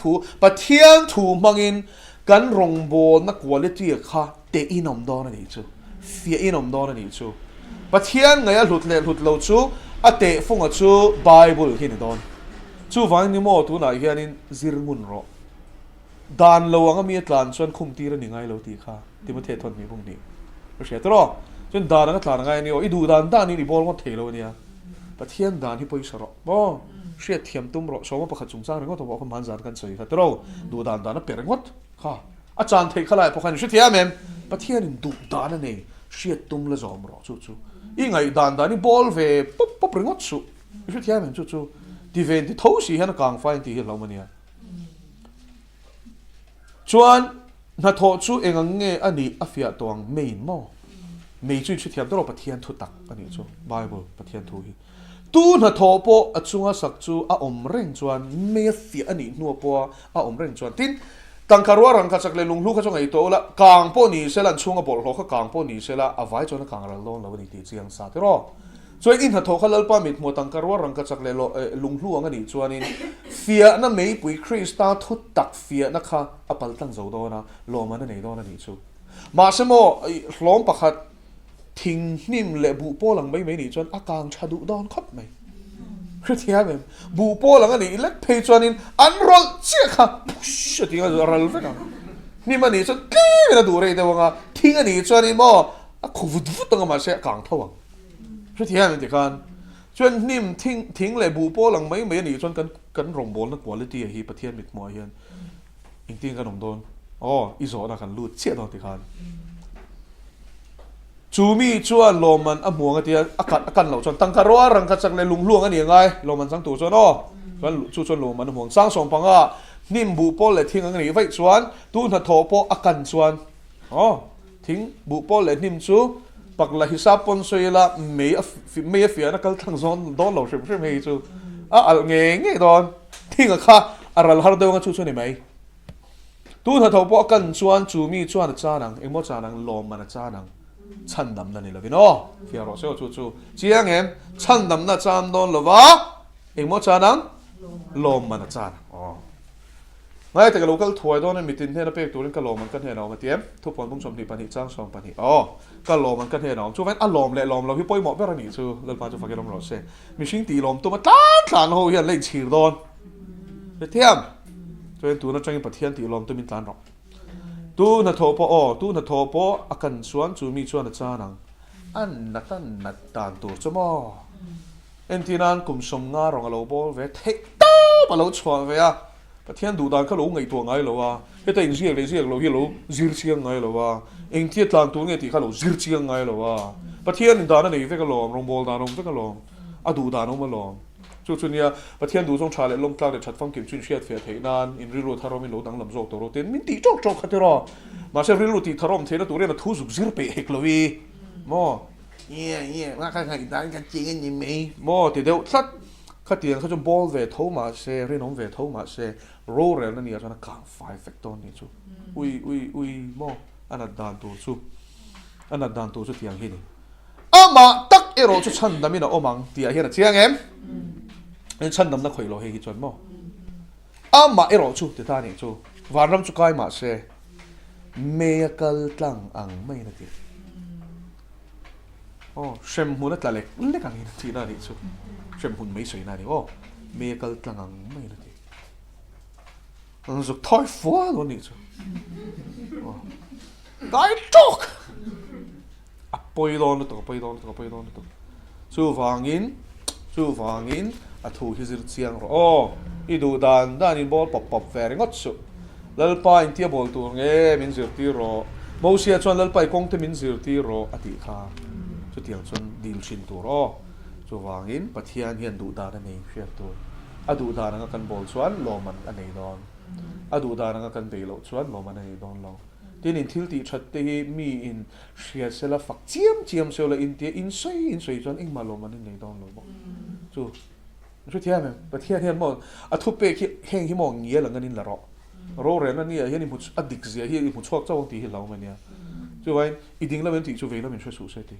thu mangin kan rong bol na quality kha te inom don ani chu fia inom don ani chu pathian ngaya hlut lo chu ate funga chu bible hin don chu wang ni mo tu na hianin zirngun ro dan lo anga mi tlan chuan khum ti ra ni ngai lo ti kha ti ma the thon mi bung ni she tro chuan dan anga tlan ngai ni o i du dan ni bol ngo thelo nia pathian dan hi poi saro bo she thiam tum ro so ma pakhat chung chang ro to bo man zan kan soi kha tro du dan na per ngot kha a chan thei khalai pakhan she thiam em pathian in du dan ne she tum la zom ro chu i ngai dan ni bol ve pop ringot chu she thiam em chu ti ven ti tho si han kang fain ti lo mania chuan na tho chu engang nge ani afia tong main mo mei chu thiam to pathian thu tak ani chu bible pathian thu hi tu na tho po achunga sak chu a om reng chuan me fi ani nu po a om reng chuan tin tangkarwa rang ka chak le lung lu ka chongai to la kang po ni selan chunga bol ho kha kang po ni sela avai chona kang ral don lo ni ti chiang sa te ro so in ha tho khalal pa mit mo tangkarwa rang ka chak le lo lung lu anga ni chuan in fia na mei pui krista thu tak fia na kha apal tang zo do na lo man nei do na ni chu ma se mo hlom pakhat thing nim le bu po lang mai ni chuan akang chadu don khop mai khritia mem bu po lang ani lek phei chuan in an rol che kha shtinga ral ve na ni mani chuan ki na du re de wanga thing ani chuan in mo a khuvut vut tanga ma se kang thawang khritia mem ti khan chuan nim thing le bu po lang mai ni chuan kan rong bol na quality hi pathian mit mo hian ingting kan om don izo na kan lu che don ti khan chumi chuan loman a muanga tia akan lo chuan tangkarwa rang ka chak le lungluang ani ngai loman chang tu chuan chuan chuan loman a muang sang som panga nim bu pol le thing angani vai chuan tu na tho po akan chuan thing bu pol le nim chu pakla hisap pon soila me fia na kal thang zon don lo shem mei chu a al nge don thing a kha aral har deu nga chu chu ni mai tu tha tho po kan chuan chu mi chuan cha nang emo cha nang lom mana cha nang chan dam na ni lovin o fia ro se chu chu chiang em chan dam na cham don lova emo cha nang lom mana cha o ngay tại cái local thuai đó nên mitin thế nó pe tu lên cái lomมันกันเห็นเอามาเตรียมทุกคนพุ่งชมที่ปนิจ้างสองปนิอ๋อcái lomมันกันเห็นเอาช่วยอันลมเลยลมเราพี่ป่วยหมอไม่รันนี่ชูเดินมาจะฟังกันลมรถเซ่มีชิงตีลมตัวมาต้านโหยันเล่นฉีดโดนเทียมช่วยตัวนั้นจังปะเทียนตีลมตัวมินต้านหรอกตัวนัทโทปอ๋อตัวนัทโทปอากันส่วนจูมีส่วนจ้านังอันนัดนัดต้านตัวจะมอเอ็นที่นั่นกุมสมงารองเราบอลเวทเทต้าปะเราชวนเวียประเทศดูดานเขาหลงไงตัวไงหรอวะเฮ้ยแต่อินเสียงเลยเสียงเราเฮ้ยเราซิร์เชียงไงหรอวะเองที่ตานตัวไงที่เขาหลงซิร์เชียงไงหรอวะประเทศอินดานั่นเองเฟกหลงรงบอลดานรงเฟกหลงอะดูดานรงมาหลงช่วงนี้ประเทศดูส่งชาเลลงกลางเด็ดชัดฟังเก็บชุนเชียดเฟียเทนานอินริโรทารอมิโลดังลำโจตัวโรเตนมินตีโจกขัดรอมาเชริโรตีทารอมเทนตัวเรนทูสุกซิร์เปเฮกลวีมอว่าข้างๆด้านกันจริงกันยังไม่มอที่เดียวสัดข้าเตียงเขาจะบอลเวทโทมาเซเรนอมเวทโทมาเซโรเรลนั่นนี่อาจารย์กางไฟเฟกตอนนี้จูอุยมออันนั้นด่านตัวจูอันนั้นด่านตัวจูเตียงเฮนี่อามาตักเอโรจูชันดามินะโอมังเตียงเฮน่ะเตียงเอ็มนี่ชันดำนักข่อยโลเฮกิจวนมออามาเอโรจูเตตานี่จูวานรำจูกายมาเซเมียกัลตังอังไม่นะทีโอ้เชมหุ่นนั่นเล็กเล็กอังนี่ทีนั่นนี่จูเชมหุ่นไม่สวยนั่นนี่โอ้เมียกัลตังอังไม่นะทีมันสุดท้ายฟ้าตัวนี้จูได้จุกอ่ะไปโดนตัวสู้ฟังอินอ่ะถูกที่สุดเสียงโอ้อีดูด้านอินบอลปอบแฟร์งดสุดแล้วไปอินเทียบอลตัวเงี้ยมินซิร์ตีโร่มอเสียชวนแล้วไปคงที่มินซิร์ตีโร่อธิข้าสุดที่ชวนดิลชินตัวโร่สู้ฟังอินปัทยานเฮียนดูด้านนี้เชื่อตัวอ่ะดูด้านนั้นกันบอลชวนโลมันอันนี้โดนอะดูดานังกันเบลชวนลมมันในดอนเราทีนี้ทิลตีชัดเตมีอินเชียเซลฟักเจียมเซลอินเตียอินใส่จนอิงมาลมมันในดอนเราบอกจู่ช่วยเทียมประเทศเทียมมองอะทุบเปะแห้งที่มองเงี้ยหลังกันนินละโรเรนนั่นนี่เฮียนี่มุดอดิกเสียเฮียนี่มุดชอบเจ้าตีเห็นเราไหมเนี่ยจู่ไว้อีดิ้งแล้วเป็นตีจู่เวแล้วเป็นช่วยสู้เสียที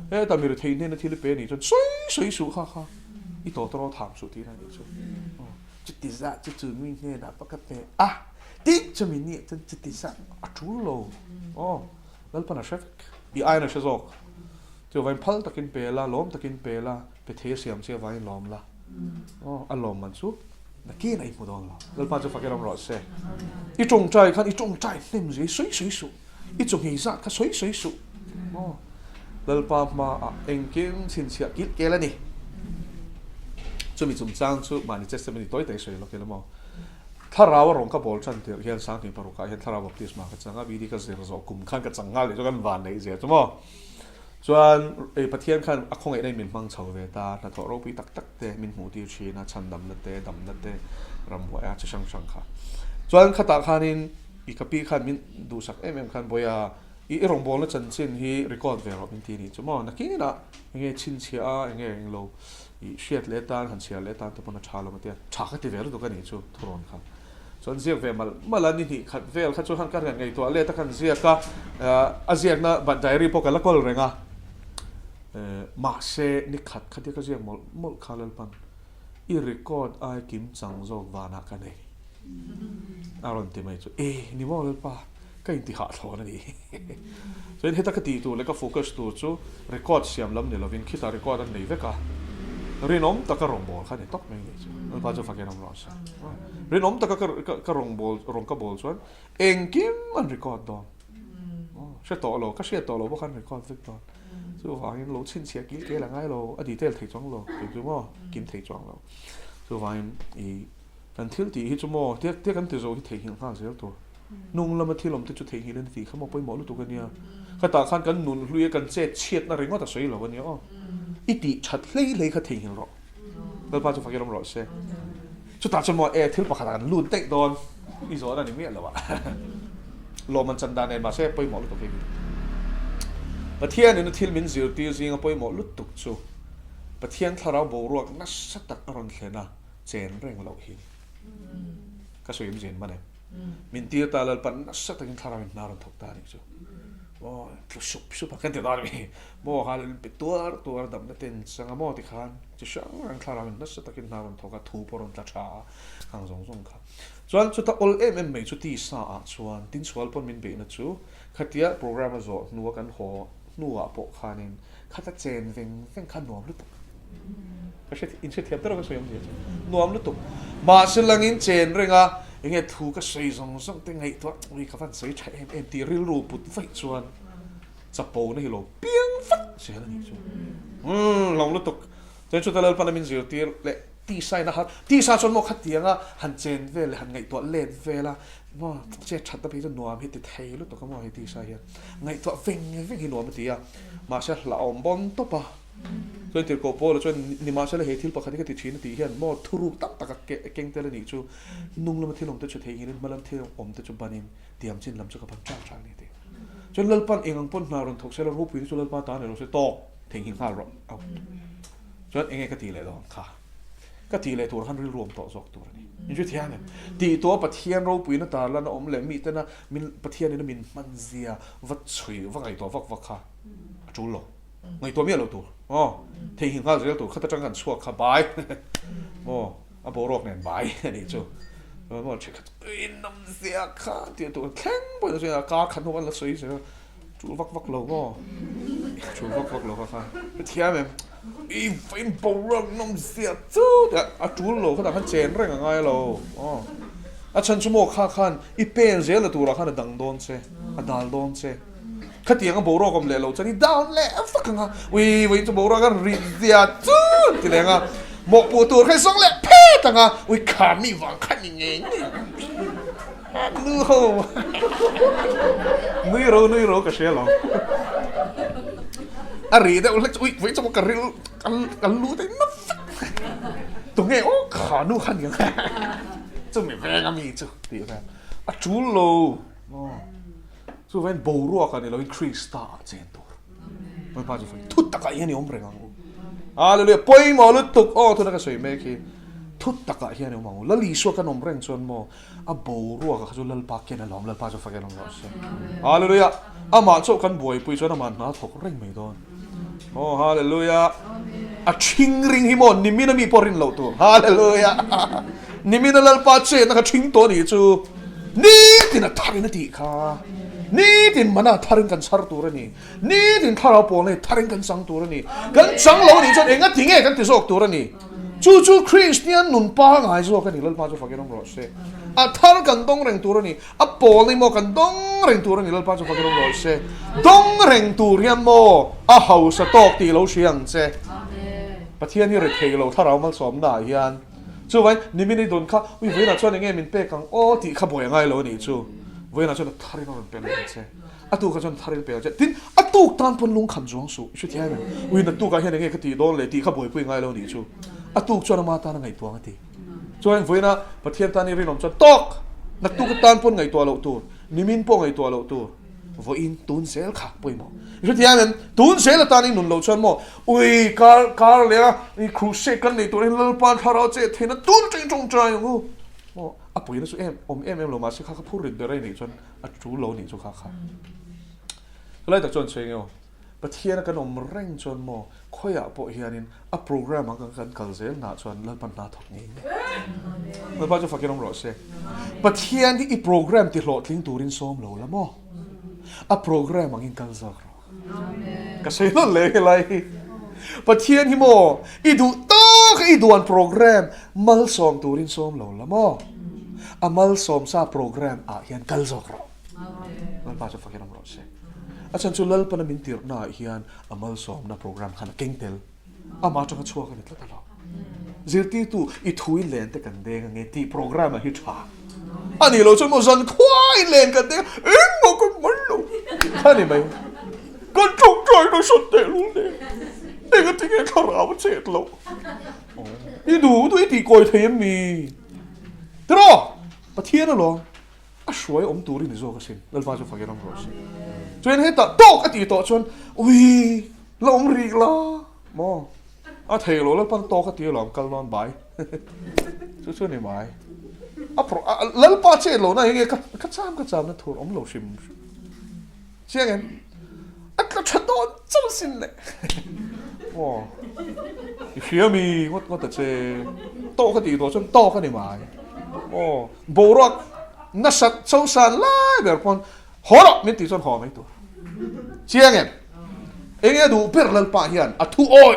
เฮ้แต่มีรถเทียนเนี่ยที่ลิเปนี่จนสวยสู้ค่ะอีตัวเราถามสุดที่นั่นนี่จู่จุดที่จะจุดมีเนี่ยนะปกติอ่ะที่จะมีเนี่ยจุดที่จะอัดรู้โลอ๋อแล้วปนเชฟอีไอนะเชฟอกจะวันพัลตะกินเปล่าล้อมตะกินเปล่าไปเทเสียมเสียไว้ล้อมละอ๋ออารมณ์มันสุดนักเก็ตไอ้พวกนั้นละแล้วปนจะฟังกันรอดเสียอีจงใจขันอีจงใจเต็มใจสวยสุดอีจงหิสักขันสวยสุดอ๋อแล้วปนมาเอ็งกินสินเสียกินเกล้นี่จะมีจุดจ้างชุดมันจะเป็นตัวเตะสวยหรอกเห็นมั้ยถ้าเราว่าร้องกับบอลชันเดียวเห็นสังที่ปรุกเห็นถ้าเราบอกที่สมาร์ทจังก็วิธีก็เสียรู้กุมขันกับจังงาเลยจนกันวันเลยเสียใช่มั้ยส่วนประเทศขันคงไอ้ได้มินฟังชาวเวตาถ้าทอเราไปตักเตมินหูที่ชีนะชันดำนั่นเตรำหัวอาจจะช่างค่ะส่วนขันตาขันอีกปีขันมินดูสักขันบ่อยอีร้องบอลแล้วจันชินฮีรีคอร์ดเวลาเป็นที่นี่ใช่มั้ยนักกี้นะยังไงชินเชียยังไงยังโลอีเชียดเลตันหันเชียเลตันตัวปนชาลมาเตียฉากที่เวลตัวกันนี่จูทุรนครับส่วนเสียเวมาลันนี่ขัดเวลขัดชวนกันกันไงตัวเลตักันเสียก็อาเซียนะบัดไดรีพอกันละก็เลยไงมาเซนี่ขัดที่ก็เสียมอลคาร์ลปันอีรีคอร์ดไอคิมจังโจวานากันเองอารมณ์ที่ไม่จูนี่มอลป่ะก็อินทิหาทอนั่นเองส่วนเหตุการณ์ที่ตัวเล็กก็โฟกัสตัวจูรีคอร์ดเสียมลำเนี่ยเราวินคิดว่ารีคอร์ดอันไหนเวก้าเรียนอมตะกร้องบอลค่ะเนี่ยตกไม่เลยจ้ะมันพาจะฟังกันน้ำร้อนใช่เรียนอมตะกร้องบอลร้องกับบอลส่วนเองกิมมันรีคอร์ดดอนเชื่อต่อเราก็เชื่อต่อเราเพราะกันรีคอร์ดฟิกดอนส่วนฟังเราชินเชียกินเกล้าง่ายเราอดีตเตลเทจงเราถึงจะว่ากินเทจงเราส่วนฟังอีกันทิลตีที่จะว่าเที่ยกันที่จะที่เทหินข้างเสียตัวนุ่งแล้วมาที่ลมที่จะเทหินนั่นทีเขามาไปหมอรู้ตัวกันเนี่ยข้าตาขันกันนุ่นลุยกันเช็ดอะไรก็แต่สวยเหล่าวันนี้อ๋ออีติชัดเลยเขาเทหินเราแล้วป้าจะฟังกันเราเสียสุดท้ายจะมอทิลปากกันลุ่นเตะโดนอีโซนั่นนี่ไม่เหรอวะลมมันจันดานในมาเซ่ไปหมอรู้ตัวกันประเทศนี้ทิลมินซิลตีซิงไปหมอรู้ตุกจูประเทศถ้าเราบอกว่านักสัตว์อารมณ์เสียนะเจนเร่งเราหิน ก็สวยมันเห็นมาเนี่ยมินตีตาลปันนักสักตั้งทารามินนารันทกตานี่จูโอ้ชุบพักกันเดี๋ยวตอนนี้โม่ฮาลเป็นตัวระดับนั่นเองสังโมติขานจะช่างทารามินนักสักตั้งนารันทกทูปรนตาชาข้างสงครับส่วนชุดอลเอ็มไม่ชุดที่สาส่วนทิ้งส่วนปนมินเบนจูขัดเยอะโปรแกรมมาโจนัวกันหัวนัวปกขานินขัดเจนเวงขันนวมลุตุก็ใช่อินเสียเทียบตัวก็สวยมันเดียวนวมลุตุมาสิลังอินเจนเรื่องอ่ะยังไงถูกก็สวยส่งตั้งไงตัววิคาฟันสวยใช้เอ็มตีริลรูปุตไฟชวนสปอนี่โลเปียงฟัดเสียแล้วนี่ชวนลองลุตุจนชุดตะเลปนมินเสียตีเละตีใส่นะครับตีใส่ชนโมขัดเตียงอ่ะหันเจนเวลหันไงตัวเล่นเวล่ะว่าเจ็ดชัดตะพีจะนัวพิจิตไทยลุตุก็มองให้ตีใส่ไงตัวเวงให้นัวมันตีอ่ะมาเสียละอมบอลตัวปะจนติดโกโปแล้วจนนิมาเชลเฮทิลปะคันที่ก็ติดชีนตีเฮียนมอทุรุตักตะกเก่งเตลนี่จูนุ่งลำที่ลมตัวจุดเฮียนมาลำที่อมตัวจุบันินเตรียมจินลำจุกพันจ้าจางนี่ตีจนเลิลปันเองอังปนนารันทกเชลรูปวิจนเลิลปันตาเนี่ยเราใช้ตอกทิ้งหิ้งข้าวรเอาจนเองก็ตีเลยดองค่ะก็ตีเลยตัวขันรวมต่อสอกตัวนี้ยิ่งช่วยเทียนเนี่ยตีตัวปะเทียนรูปวินตาแล้วนะอมเลยมีแต่นะมินปะเทียนนี่นะมินมันเสียวัดฉุยวัดไอตัววักค่ะจูโลไงตัวเมียเราตัวอ๋อทิ้งหิ้งข้าวเสร็จตัวเขาจะจังกันชั่วขาบายโอ้อาโบโรกเนี่ยบายนี่จูแล้วมันเช็คน้ำเสียค่ะเดี๋ยวตัวแข็งไปแล้วเสียกาขันหัวมันละสวยเสียจูวักเราก็จูวักเราค่ะเทียนเนี่ยอีฟินโบราณน้ำเสียจูแต่จูเราเขาแต่ขันเจนเรื่องง่ายเราอ๋อฉันชั่วโมงข้าขันอีเป็นเสียละตัวเราขันดังโดนเสียดัลโดนเสียขัดเตียงกับโบราณก็เลยเราจะนี่ดาวน์แล้วฟักกันวิจะโบราณกันริดเสียจูที่ไหนกันหมกปูตัวใครส่งเลยเพ่ตังอ่ะขามีหวังขันยังไงนู่นก็เชื่อเราอะไรเดี๋ยววิจะมากันรู้แต่นับตรงนี้โอ้ขานู่นขันยังไงจะไม่แพงอ่ะมีจุดเดียวกันจูโลส่วนโบราณกันเนี่ยเราคริสต์ตาเจนตัวไม่พอจะฟังทุกตะการยันนี่อมเรงอ่ะเลยปอยมาลุตุกอ๋อทุกตะการสวยไหมคีทุกตะการยันนี่อมแล้วลีสวกันอมเรงส่วนโมอ่ะโบราณกันเขาจะเล่าปากแค่นั้นหรอเล่าปากจะฟังกันหรอใช่อ่ะเลยอ่ะมาชอบกันบ่อยปุยส่วนมันน่าถกเร่งไม่โดนโอ้ฮาเลลูยาอ่ะชิงริงฮิมอนนิมินามีปอรินเหล่าตัวฮาเลลูยานิมินาเล่าปากเจนักชิงตัวนี้จูนี่ที่น่ะทารินติค่ะนี่ดินมันน่ะทารินกันสารตัวนี่นี่ดินทาราโปเลยทารินกันสังตัวนี่กันสังเหล่านี้จนเองก็ทิ้งกันติดโซกตัวนี่จู่คริสเตียนนุ่นป้าไงโซกันนี่เล่าป้าจะฟังกันน้องรอดเซ่อ่ะทารินกันต้องเร่งตัวนี่อ่ะโปเลยโมกันต้องเร่งตัวนี่เล่าป้าจะฟังกันน้องรอดเซ่ต้องเร่งตัวเรียนโมอ่ะเฮาสตอกตีเราเชียงเซ่ประเทศนี้เราเทเราถ้าเรามาสอบได้ยันจู่ไว้นี่ไม่ได้โดนข้าวิเวน่ะชวนยังไงมินเป้กังโอ้ที่ข้าบ่อยยังไงเรานี่จู่เวลาชนทารินมันเป็นอะไรเช่อตูก็ชนทารินเป็นอะไรทิ้งอตูตามพนลุงคำจวงสูชุดที่ไหนวินอตูก็เห็นยังไงก็ตีโดนเลยตีข้าบ่อยปุยง่ายแล้วนี่ชูอตูชนมาตาไงตัวกันทีชวนเวลาประเทศตานี่รินอมชนตอกนักตูก็ตามพนไงตัวเราตัวนิมินพงไงตัวเราตัววินตูนเซลขาปุยหมอชุดที่ไหนตูนเซลตานี่หนุนเราชนหมออุ้ยการเลยอ่ะนี่ครูเซกันนี่ตัวนี้เราปานทาราเจเทนะตูนจริงจงใจอย่างงูอ่ะปุ๋ยนั่นสุเอ็มเอ็มลงมาสิข้าพูดเรื่องเดรัยนี่จนจูโลนี่จุข้าก็เลยแต่จนเชียงประเทศนั้นก็นมเร่งจนโมค่อยอ่ะปอยานินอ่ะโปรแกรมมันกันกัลเซลน่าจนเลิกปัญหาทุกนี้เมื่อป้าจะฟังกันน้องรอเซ่ประเทศที่อีโปรแกรมที่โหลดทิ้งตัวรินซ้อมเราละโมอ่ะโปรแกรมมันกินกันซักก็ใช่นั่นเลยอะไรประเทศที่โมอีดูต้ออีดูอันโปรแกรมมัลซ้อมตัวรินซ้อมเราละโมอามัลสมซาโปรแกรมเฮียนกัลซอกเรามันป้าจะฟังกันน้องรอเซ่อาจารย์จุลลปนมินติร์น่าเฮียนอามัลสมนะโปรแกรมขันเก่งเทลมาจังชัวกันนี่ตลอดซิลตีตูอีทุยเลนแต่กันเด้งไงที่โปรแกรมมาฮิตชาอันนี้เราจะมาสันควายเลนกันเด้งมันก็มันรู้ท่านนี่ไหมก็จงใจเราสนใจรู้เลยเองก็ทิ้งให้ข้าราเจ็ดเราอีดูด้วยที่กอยเทียมมีตรอประเทศนั่นหรอช่วยตัวรินโซกันสิแล้วมาจะฟังกันน้องรอสิจนให้ตโตกตีโตจนอุ้ยเรารีกละมอเทโลแล้วปันโตกตีหลอมกันนอนบ่ายช่วยในบ่าย อ่ะเพราะเล่นป้าเจ้าโลน่ะยังไงก็จามนะถูกloชิมเชื่อไงอ่ะก็จะโดนจ้าสินเลยโอ้เชื่อมีว่าแต่เจ้โตก็ดีตัวจนโตก็ได้มาโอ้โบรักนัชเจ้าสันไล่แบบคนหัวเราะมิติจนหัวไม่ตัวเชื่อไงเอ็งดูเปิดเล่นป้าเฮียนอ่ะทุโอย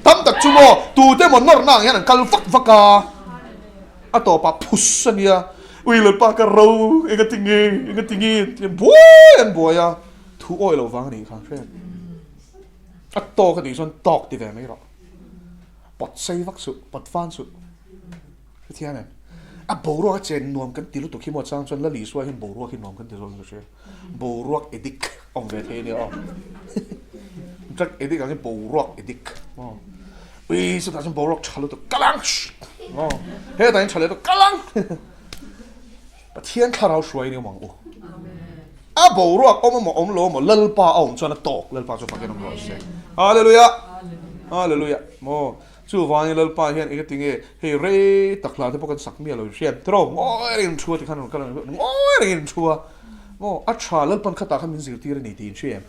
ทำตักชั่วโมงตูเต้มันนอร์นั่งเฮียนกัลฟักกาอ่ะต่อป้าพุชเนี่ยวิ่งเล่นป้ากับเราเอ็งก็ติงบัวอ่ะทุโอยเราฟังนี่ครับเช่นอ่ะโตก็ดีจนตอกติดแต่ไม่หรอกปดใส่วักสุปดฟันสุเที่ยงไงอ่ะโบรัวเจนนวมกันตีลุตุขี้หมดจังจนละหลีสวยเห็นโบรัวขี้นวมกันตีลุตุเช่โบรัวเอดิกอมเวทีเนี่ยอ๋อจักเอดิกอะไรโบรัวเอดิกอ๋อวิสุดท้ายฉันโบรัวชาลุตุกะลังอ๋อเฮ้ยแต่ยังชาลุตุกะลังแต่เที่ยงข้าเราสวยเนี่ยมองโอ้อ่ะโบรัวอมมาอมโลมาเล่นป้าเอาจนตกเล่นป้าจนปากแกน้ำร้อนเสียฮาเลลูยาฮาเลลูยาโมจู่วางเล่นป้าเห็นอีกทีเงี้ยเฮ้ยเร่ตักลาที่พวกกันสักเมียเราเชียนตรงโอ้ยเรียนชัวที่ขันกันโอ้ยเรียนชัวโอ้อัชชาเล่นปันขัดตาขันมินสิที่เรนตีนเชียน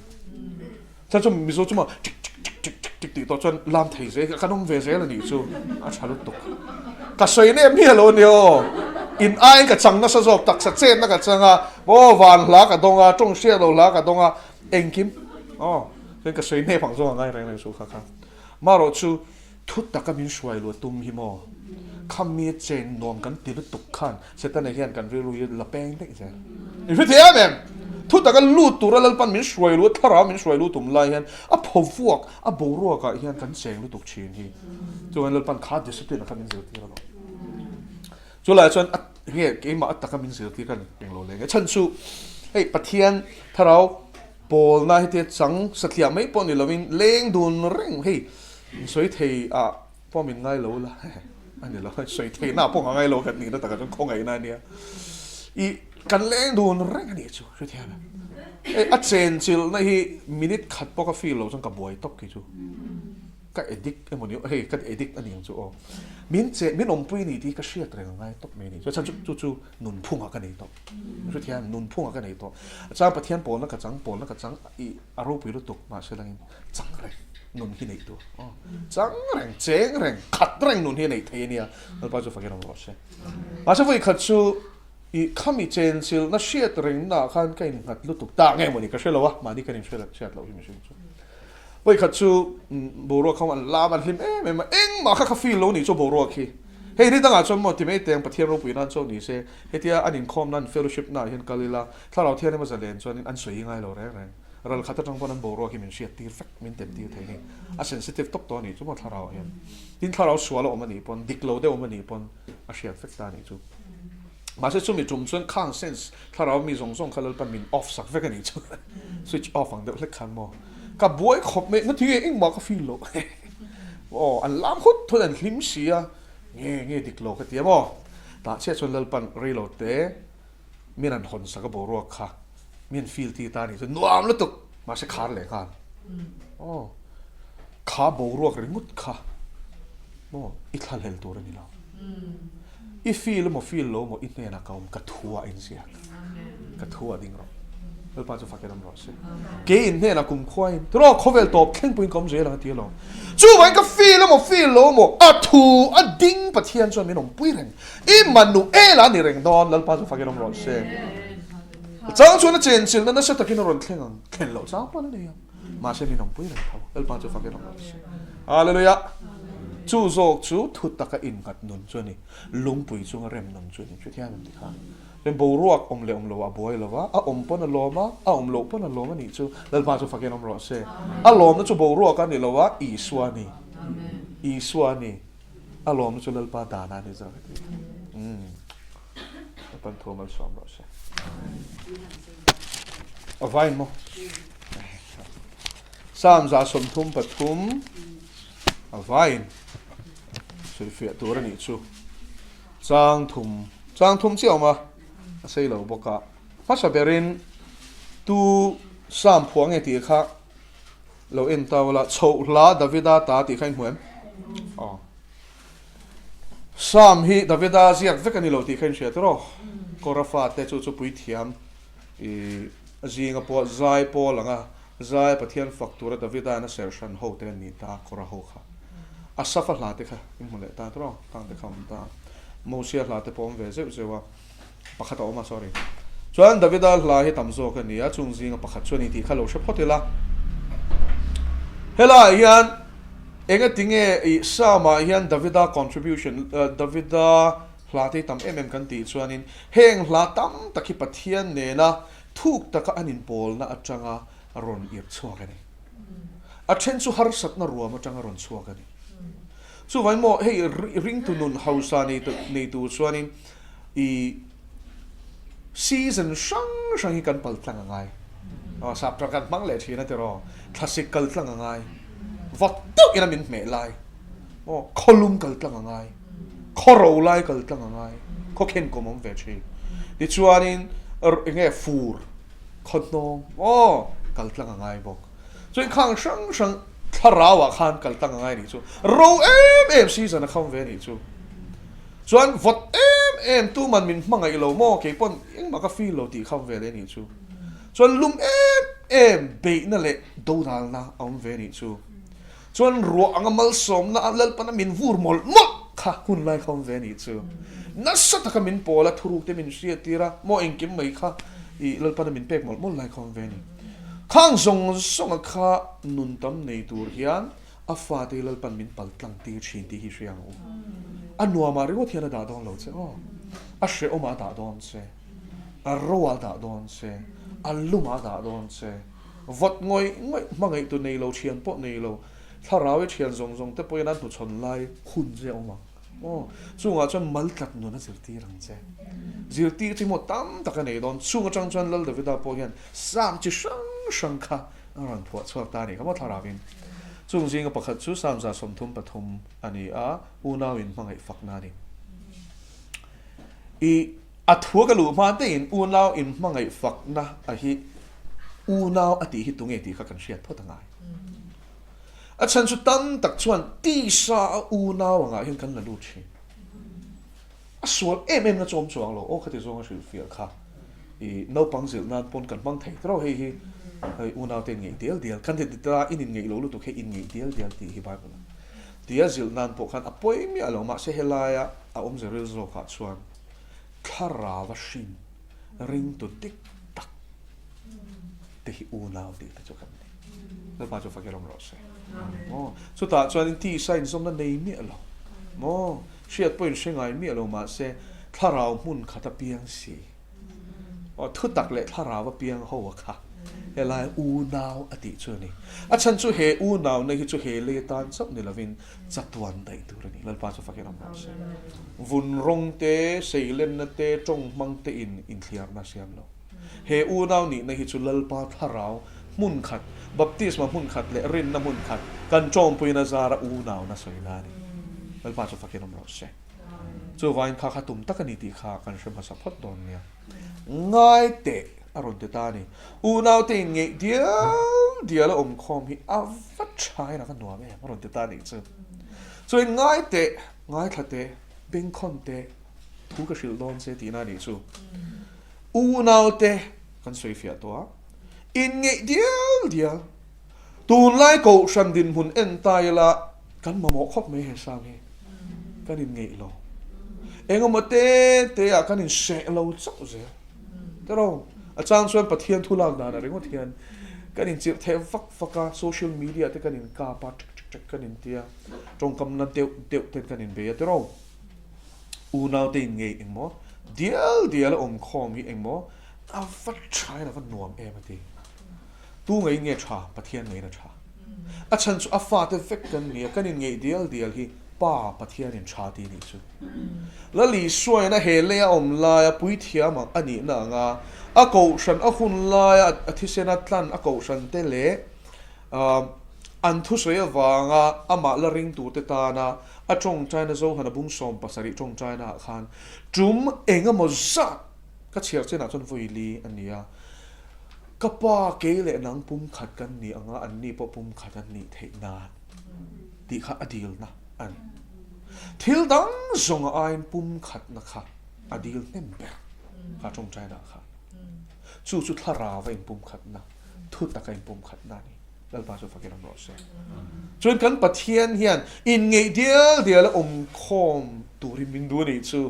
ฉันจะมีโซ่จุ่มจิกต่อจนลามไทยเสียขนมเวเสียแล้วนี่จู่อัชชาลุตุกกระสวยเนี่ยเมียเราเนี่ยอินไอ้กับจังนั่นสะสมตักสัจเจนนั่นกับจังอ่ะโอ้วันหลักกับตรงอ่ะจงเชียเราหลักกับตรงอ่ะเอ็งคิมอ๋อเป็นกระสวยเนี่ยฝั่งตรงง่ายแรงๆสู้ค่ะมาเราจู่ทุตตะก็มีสวยล้วนตุ้มหิมอคำมีเจนนวมกันตีลุตุกขันเสร็จแต่ในเฮียนกันเรื่อยๆละแป้งเด็กใช่อีกทีเดียวทุตตะก็ลู่ตัวแล้วปันมีสวยล้วนทารามีสวยล้วนตุ้มลายเฮียนอ่ะพอฟวกอ่ะโบรัวก็เฮียนกันเจงลุตุกชีนฮีจนแล้วปันขาดดิสตินะครับมีสิ่งที่เราจนหลายจนเฮียเกี่ยมาอัตตะก็มีสิ่งที่กันอย่างเราเลยฉันสู้เฮ้ยปะเทียนถ้าเราโปลน่าให้เทียจังสักอย่างไม่ปนนี่เราวินเล่งดูนเร่งเฮ้ยสวยเทอ่ะพ่อมินง่ายรู้ละอันนี้เราสวยเทหน้าพ่อง่ายรู้กันนี่นะแต่ก็ต้องคงไงนั่นเนี่ยอีกันเล่งดูนเร่งอันนี้จู่สวยเทนะเอ้อเจนจิลนะฮีมินิทขัดพ่อก็ฟีลเราจังกับบวยตกกี่จู่ก็เอดิกไอ้หมดนี้เฮ้ยก็เอดิกอันนี้จู่อ๋อมินอมปุยนี่ที่ก็เชียร์เรื่องง่ายตกไม่นี่ฉันจู่นุนพุ่งกันนี่ตกสวยเทนนุนพุ่งกันนี่ตกจ้าปะเทียนปนแล้วก็จังอีอารมณ์ไปรู้ตกมาเชื่ออะไรจังเลยนุนที่ไหนตัวจังแรงเจ๋งแรงขัดแรงนุนที่ไหนเทียเนี่ยเราไปจะฟังกันเราใช่มาช่วยขัดชูอีข้ามีเจนซิลน่าเชียร์แรงน่าขันกันหัดลุตุกตาไงมันนี่ก็เชื่อเราวะมาดีกันนี่เชื่อเราที่ไม่เชื่อชูไปขัดชูโบรัวเขามันลามันลิมมันเอ็งมาข้าฟีลนี่จูโบรัวคีเฮ้ยนี่ตั้งแต่จนหมดที่ไม่เต็มประเทศเราปีนั้นโจนี่เซ่เฮ้ยที่อันนี้คอมนั้นเฟลโลชิพน่ะเห็นกาลิลาถ้าเราเที่ยวนี่มันจะเล่นจนอันสวยง่ายเราแรงเราขัดตั้งพอนั้นโบรัวที่มันเชียร์ตีฟักมันเต็มที่เท่านี้อ่ะเซนซิทีฟตกตัวนี้จุ่มถ้าเราเห็นที่ถ้าเราสวยเราออกมาหนีปนดิกโลเดออกมาหนีปนอ่ะเชียร์ฟักตานี่จุ่มมาเชื่อจุ่มมีจุ่มส่วนข้างเซนส์ถ้าเรามีส่งเขาเราเป็นมินออฟสักฟักกันนี่จุ่มสวิตช์ออฟฝั่งเดียวเล็กขันมอกับบวยขบเมื่อที่เองบอกก็ฟีลโลโอ้อันล้ำขุดทุนอันหิมเสียเงี้ยดิกโลก็เตี้ยบ่แต่เชื่อจนเราเป็นรีโหลดเต้มีนันหนสักโบรัวค่ะมีนฟีลที่ตานี่จนนวมแล้วตุกมาเช็คขาเลยกันโอ้ขาโบรัวกระงุดค่ะโอ้อีกขั้นเฮลตัวนี่เราอีฟีลโมฟีลโลโมอีเนี่ยนักเอากระทัวอินเสียกระทัวดิ่งเราเราไปจะฟังกันรอสิเกย์เนี่ยนักคุ้มควายตัวเราเขาเวลตอบแข่งปุ่นคอมเจลังที่เราจู่วันก็ฟีลโลโมอัทูอัดดิ้งปะเทียนจนไม่หนุ่มปุ้ยเร่งอีมันนูล่ะนี่เร่งดอนเราไปจะฟังกันรอสิจังชวนเจนซิลนั่นน่ะเสร็จตะกี้นรนแข่งเราจ้าปนนี่มาเช่นมีน้องปุ้ยเลยเขาเราไปจะฟังกันรอสิฮาเลลูยาจู่โจกจู่ทุตตะกอินกัดนุนจวนนี่ลุงปุ้ยจงเริ่มนุนจวนนี่ช่วยเที่ยงนั่นดีค่ะเป็นโบรัวอมเลอมโลอาบวยเลวะอมปนอโลมาอมโลปนอโลมานี่จู่เราไปจะฟังกันรอสิลมนั่นจู่โบรัวกันนี่เลวะอีสวานี่ลมนั่นจู่เราไปดานานี่จ้ะเป็นทัวร์มาสอนรอสิเอาไว้มั้งสามจะสมทุมปฐุมเอาไว้สุดเฟียตัวนี้จู่จางทุมเชี่ยวมาใส่เราบอกว่าภาษาเบรินตูสามพวงไอ้ที่ข้าเราเอ็นตาวละโชลาดาวิดาตาที่ข้างเหมือนอ๋อ Sam hi Davida ziak vekani lo ti khen sia tro korafa te chu pui thiam I zinga po zai po langa zai pathian faktura Davida na sershan ho te ni ta kora ho kha asafa hla te kha imule ta tro tang te kham ta mosia hla te pom ve zewa pakhat oma sorry chuan Davida hla hi tamzo ka nia chung zinga pakhat chuan ti khalo she photela hela hian enga tinge I sama hian Davida contribution Davida hlate tam kan ti chuanin heng hla tam takhi pathian ne na thuk taka anin pol na atanga ron ir chuak ani a then chu har sat na ruam atanga ron chuak ani chu vai mo hei ring tu nun hausa nei tu chuanin I season shang hi kan pal tlang ngai sa prakan mang le thina te ro classical tlang ngai vot tu ina min me lai kolum kal tlang ngai khoro lai kal tlang ngai ko khen ko mom ve chi ti chuanin nge fur khotno kal tlang ngai bok so in khang shang tharawa khan kal tlang ngai ni chu ro em season a kham ve ni chu chuan vot em tu man min mangai lo mo ke pon eng ma ka feel lo ti kham ve le ni chu chuan lum em be na le do dal na om ve ni chu chuan ro angamal som na lal pana min vur mol mo kha hun lai khom ve ni chu na sa ta ka min pola thuruk te min sia tira mo engkim mai kha I lal pana min pek mol lai khom ve ni khang song kha nun tam nei tur hian a fa te lal pan min pal tlang ti chin ti hi riang u anwa ma ro thiana da don lo che a she o ma da don che a ro da don che a lu ma da don che vot ngoi mangai tu nei lo chian po nei lo tharawe thian zong te poina tu chon lai khun je oma chunga chon mal tlak nu na zirti rang che zirti chi mo tam taka nei don chunga chang chon lal Davida po hian sam chi shang kha aran thua chuak ta ni ka mo tharawin chung jinga pakhat chu sam za som thum pathum ani a unawin mangai fakna ni I athua ka lu ma te in unaw in mangai fakna a hi unaw ati hi tunge ti kha kan hriat thotangai a chan chu tam tak chuan ti sa unaw anga hin kan la lu thi a sual na chom chuang lo khati zonga shil fial kha I no pangzil na pon kan bang thei tro hi unaw te ngi dial kan te ta in ngi lo lu tu khe in ngi dial ti hi ba ba dia zil nan po khan apoi mi alo ma se helaya a zeril zo kha chuan khara wa shin ring to tik tak te hi unaw ti ta chu kan le ba chu fakelom ro se so ta chuan ti sign som na nei mi alo shiat point shengai mi alo ma se tharaw mun khata piang si thu tak le tharaw piang ho kha helai unaw ati chu ni a chan chu he unaw nei chu he le tan sap ni lovin chatwan dai tur ni lal pa chu fakelom ro se vun rong te seilen na te tong mang te in thliar na siam lo he unaw ni nei chu lal pa tharaw mun khat baptisma mun khat le rin na mun khat kan chom puina zara unaw na soina ni lal pa chu fakelom ro se chu vain kha tum takani ti kha kan shema sa phot don nia ngai te aron te ta ni unaw te nge dia la khom hi avat chai na kan no me aron te ta ni chu ngai thate beng khon te thu ka shil don se ti na ni chu unaw te kan soi fia to in nge dia tun lai ko shan din hun en tai la kan ma mo khop me he sang he kan in nge lo engomate te a kan in se lo chau ze tero a chang chuan pathian thulak na na ringo thian kan in chir the faka social media te kan in ka pa chak kan in tia tong kam na deu te kan in be tero unaw te nge engmo dial khom hi engmo a vat chai na van nuam emati tu ngai nge tha pathian ngai na tha a chan chu a fa te fek kan ni kan in nge dial hi pa pathian in tha ti ni chu la li suai na he le la ya pui thia ma ani na nga a ko shan a hun la ya a thisena tlan a ko shan te le an thu soya wanga ama la ring tu te ta na a chong china zo hana bung som pasari chong china khan tum enga mo za ka chiar chena chon voili ania kapa ke le nang pum khat kan ni anga an ni po pum khat an ni theina ti kha adil na an ทิลดังส่งไอ้ปุ่มขัดนะคะอดีลเต็มเปล่าข้าจงใจนะคะจู่ทาราไว้ปุ่มขัดนะทุตตะกันปุ่มขัดนั่นนี่แล้วป้าจะฟังกันรอเสียจนกันปะเทียนเฮียนอินเงเดียวแล้วคมตูริมินดูนี่จู่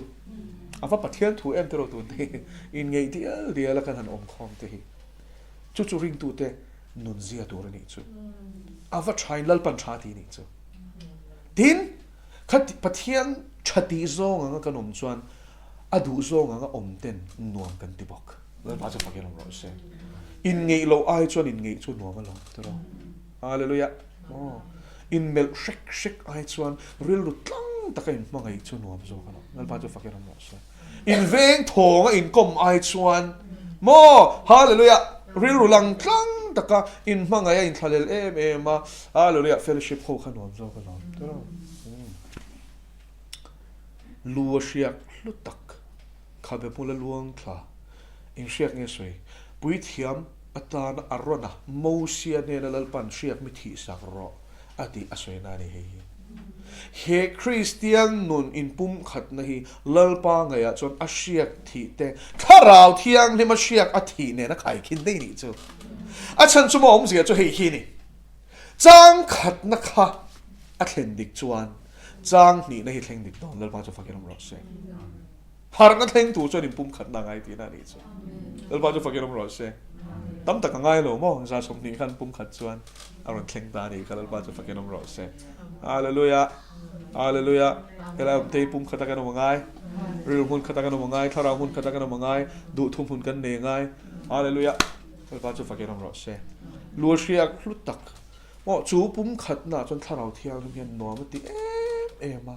ว่าปะเทียนถูเอ็มเตอร์ตัวเตอินเงเดียวแล้วกันหันคมเตจู่ริงตัวเตนุนเสียตัวนี่จู่ว่าใช้ลัลปันชาตีนี่จู่ดินขัดปะเทียนชัดดีโซ่งกันจวนดูโซ่งเต็นนวมกันติบอกแล้วป้าจะฟังกันรอเสียอินเงยเราไอจวนอินเงยจวนนัวมาลองตัวเราฮาเลลูยาอินเมลเช็คไอจวนเรียลรุดลังตะกันมังไอจวนนัวมาโซ่กันแล้วป้าจะฟังกันรอเสียอินเวงทองอินกลมไอจวนโมฮาเลลูยาเรียลรุลังลังตะกันอินมังไออินทะเลเอมาฮาเลลูยาเฟลชิพโฮกันนัวมาโซ่กันแล้วตัวเราลัวเชียกลุตักข้าเบมุลลวงคลาอินเชียกเงี้ยสวยปุยเทียมอัตานอารนะโมเสียเนนลปันเชียกมิถีสักรออดีอสวยนานี่เฮคริสเตียนนุนอินปุ่มขัดนะฮีลลปางไงอะจนอาเชียกทีเตถ้าเราเที่ยงนี่มาเชียกอทีเนี่ยนะใครคิดได้นี่จูอาฉันจะมองเสียจะเฮีนี่จางขัดนะคะอาเทนดิกจวนจางนี่นะเฮเทนดิกโดนลลปางจะฟังกันรอเสียหารักเทนตัวจนอินปุ่มขัดนางไอทีนั่นนี่จูลลปางจะฟังกันรอเสียตั้มตะกังไงหรอมั้งจะชมนี่ขันปุ่มขัดจวนอารมณ์เข่งตานี่ก็ลลปางจะฟังกันรอเสียฮาเลลูยาฮาเลลูยาเวลาเตยปุ่มขัดกันมาไงเรื่องหุ่นขัดกันมาไงทาราหุ่นขัดกันมาไงดูทุ่มหุ่นกันเนี่ยไงฮาเลลูยาลลปางจะฟังกันรอเสียลัวเชียกลุตักว่าจูปุ่มขัดน่ะจนทาราเที่ยงทุกอย่างนัวมันตีมา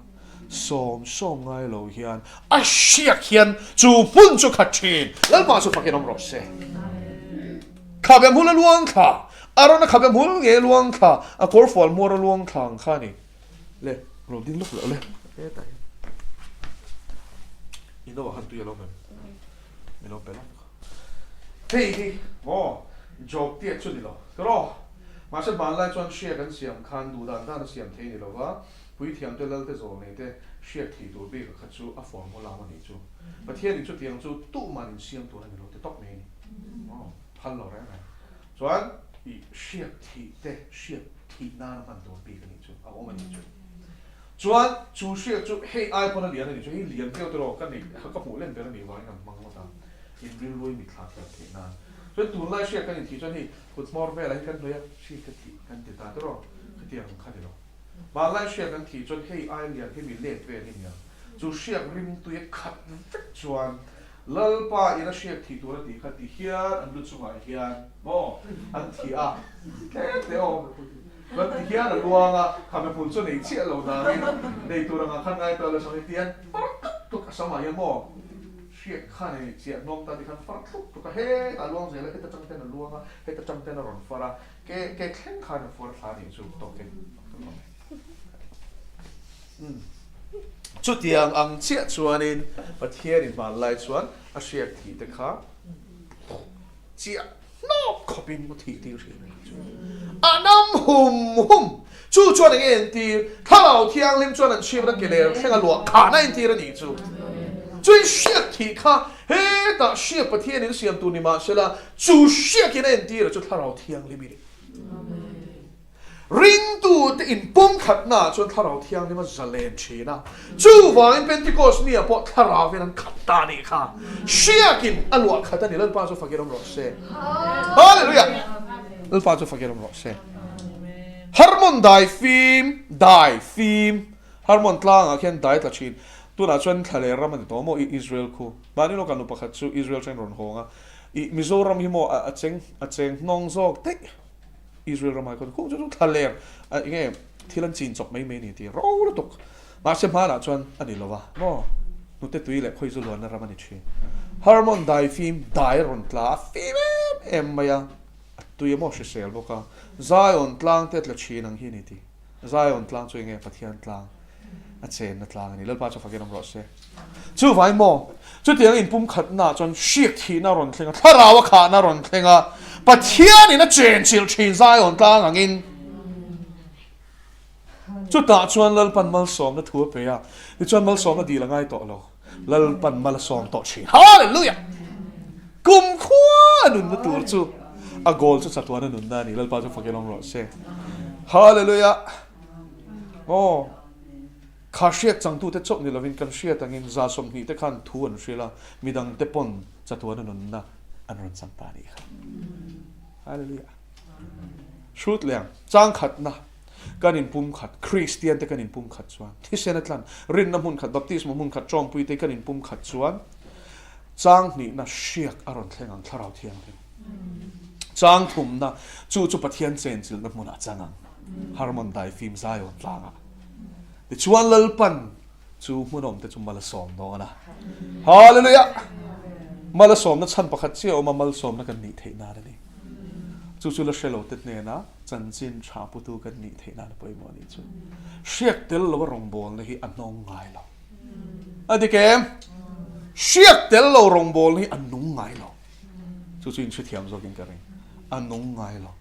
ส่งไงเราเฮียนอาเชียกเฮียนจูปุ่นจูขัดชินแล้วมาจูฟังกันรอเสียข้าเป็นผู้ละลวงข้าอารมณ์ข้าเป็นผู้เงี้ยลวงข้าคอร์ฟอลมัวละลวงข้าข้านี่เล่เราดิ้นลุกเลยตายอินโดว่าหันตัวยันเราไม่รู้เป็นอะไรเฮ้ยโอ้จบเตี้ยชุดนี่หรอก็รอมาเช่นบ้านไร่จวนเชียกันเสียงคันดูด้านเสียงเทนี่หรอวะผู้ที่เทียมตัวเล่าแต่โจเนี่ยแต่เชียที่ตัวเบก็ขัดจูอ่ะฟอร์มของเรามันนี่จูประเทศนี้จูเทียมจูตู้มันเสียงตัวนี่หรอแต่ตกนี่อ๋อพันหล่อแรงไหมส่วนอีเชียที่แต่เชียที่น่ามันตัวเบกันนี่จูเอามันนี่จูส่วนจูเชียจูให้ไอ้คนนั้นเลี้ยงนี่จูให้เลี้ยงเที่ยวตัวกันนี่เขาก็หูเล่นไปแล้วนี่ว่าอย่างมังว่าตามอินริลลุยมีคลาสเที่ยวน่าส่วนตัวไล่เชียกันนี่ที่จนนี่คุณสมอร์เวลอะไรกันเลยเชียกันที่กันติดตาตัวก็ที่ของข้าเดียวมาไล่เชียกันที่จนให้ไอ้เลี้ยงให้มีเล่นเวนี่เนี่ยจูเชียริมตัวขัดจวนลลปาอินาเชียที่ตัวที่ขัดที่เฮียอันลุจุมาเฮียโมอันที่แค่เดียววันที่เฮียนลวงข้าไม่พูดส่วนไหนเชี่ยเราได้ในตัวเราขันไงตัวเราสมัยเตียนตุกสมัยโมเชียข้าในเชี่ยน้องตาที่ขันฟังตุกเฮ้ตาลวงเสียแล้วเฮ้ตาจังเต้นลวงเฮ้ตาจังเต้นร้อนฟ้าแกแข่งขันฟ้าฟ้านี่สุดตกเองจุดยังอังเชี่ยชวนนินประเทศนี้มาไล่ชวนอาเชียที่เด็กข้าเชี่ยนอกขบินมุทีที่เชียอันน้ำหุ่มจู่ชวนเองที่ถ้าเราเที่ยงริมชวนนั้นเชียร์นักเกลียร์แข่งกันหลวงขาในที่ระนี่จู่จู่เชียที่ข้าเฮ้แต่เชียประเทศนี้เสียมตัวนี้มาเสียละจู่เชียที่ในที่ระจู่ถ้าเราเที่ยงริมนี่ริงตัวแต่อินปุ่มขัดหน้าจนถ้าเราเที่ยงนี่มันจะเล่นชีนะจู่ว่าอินเป็นที่โกสเนี่ยพอถ้าเราเป็นนั้นขัดตานี่ค่ะเชียกินอลวกขัดตานี่เล่นป้าจะฟังกันรอเซ่ฮาเลลูยาเล่นป้าจะฟังกันรอเซ่ฮาร์มอนไดฟิล์มฮาร์มอนตลางอ่ะแค่ไดตัดชินตัวน่ะชวนทะเลรามันตัวโมอิสราเอลคูบ้านนี้เรากันนุปขัดจู่อิสราเอลเชนรอนฮงอ่ะมิโซรัมฮิโมอาเจงนองซอกเต็กอิสราเอลรามาคนคู่จะต้องทะเลอย่างเงี้ยที่ลันจีนจบไม่นี่ที่เราละตกมาเชื่อมาละจวนอันนี้ละวะโน่นุเตตุยแหละคุยสุลวนนะรามันชีฮาร์มอนไดฟิล์มไดรอนตลาฟิล์มมายังตุยมอชเซลบอกว่าซายอนตลางเตตละชีนังฮินี่ที่ซายอนตลางช่วยไงปะเทียนตลางอาเจนตลางนี่เลิศป้าจะฟังกันน้ำรสเซ่จู่ไฟโมจู่เตียงอินปุ่มขัดหน้าจนเชียกทีน่ารอนเทงถ้าเราว่าขาน่ารอนเทงปะเทียนี่นะเจนชิลชีซายอนตลางอิน จุดตาชวนลลปันมาลสอมนะทัวเปียที่ชวนมาลสอมนะดีละง่ายต่อเราลลปันมาลสอมต่อชีฮาเลลูยากุมขวานุนนะตัวจูอากอลจุดสัตว์นั้นนุนนั่นนี่ลลปันจะฟังกันลองรอเซ่ฮาเลลูยาโอ้ข้าเชียกจังตัวเตจบนี่เราวินกันเชียตั้งอินซาสมนี่แต่ขันทวนเชียละมีดังเตปอนจัตัวนั้นนุนนะอันรันสัมปานีครับฮาเลลูยาชุดเลี้ยงจ้างขัดนะกันอินปุ่มขัดคริสเตียนแต่กันอินปุ่มขัดชวนที่เซนัตลันรินน้ำมันขัดบัพติสมามุนขัดจอมปุยแต่กันอินปุ่มขัดชวนจ้างนี่นะเชียกอารมณ์แข็งอังทาราวเทียงเลยจ้างทุ่มนะจู่ปะเทียนเซนจิลน้ำมันอาจารย์ฮาร์มอนไดฟิล์มไซออนต่างอ่ะแต่ชวนลลปันจู่มุนอมแต่จู่มาลสอมน้องนะฮาเลลูยามาลสอมนะฉันประคัตเชี่ยวมาลสอมนะกันนี่เทน่าเลยนี่จู่ละเชลล์ติดเนี่ยนะจันจินชาปุตุกันนี่เทน่าไปหมดนี่จู่เชียกเตลเราว่ารงบอลเลยอันน้องไงเราอันที่เกมเชียกเตลเรารงบอลเลยอันน้องไงเราจู่อินช่วยเทียมโซกินกันเองอันน้องไงเรา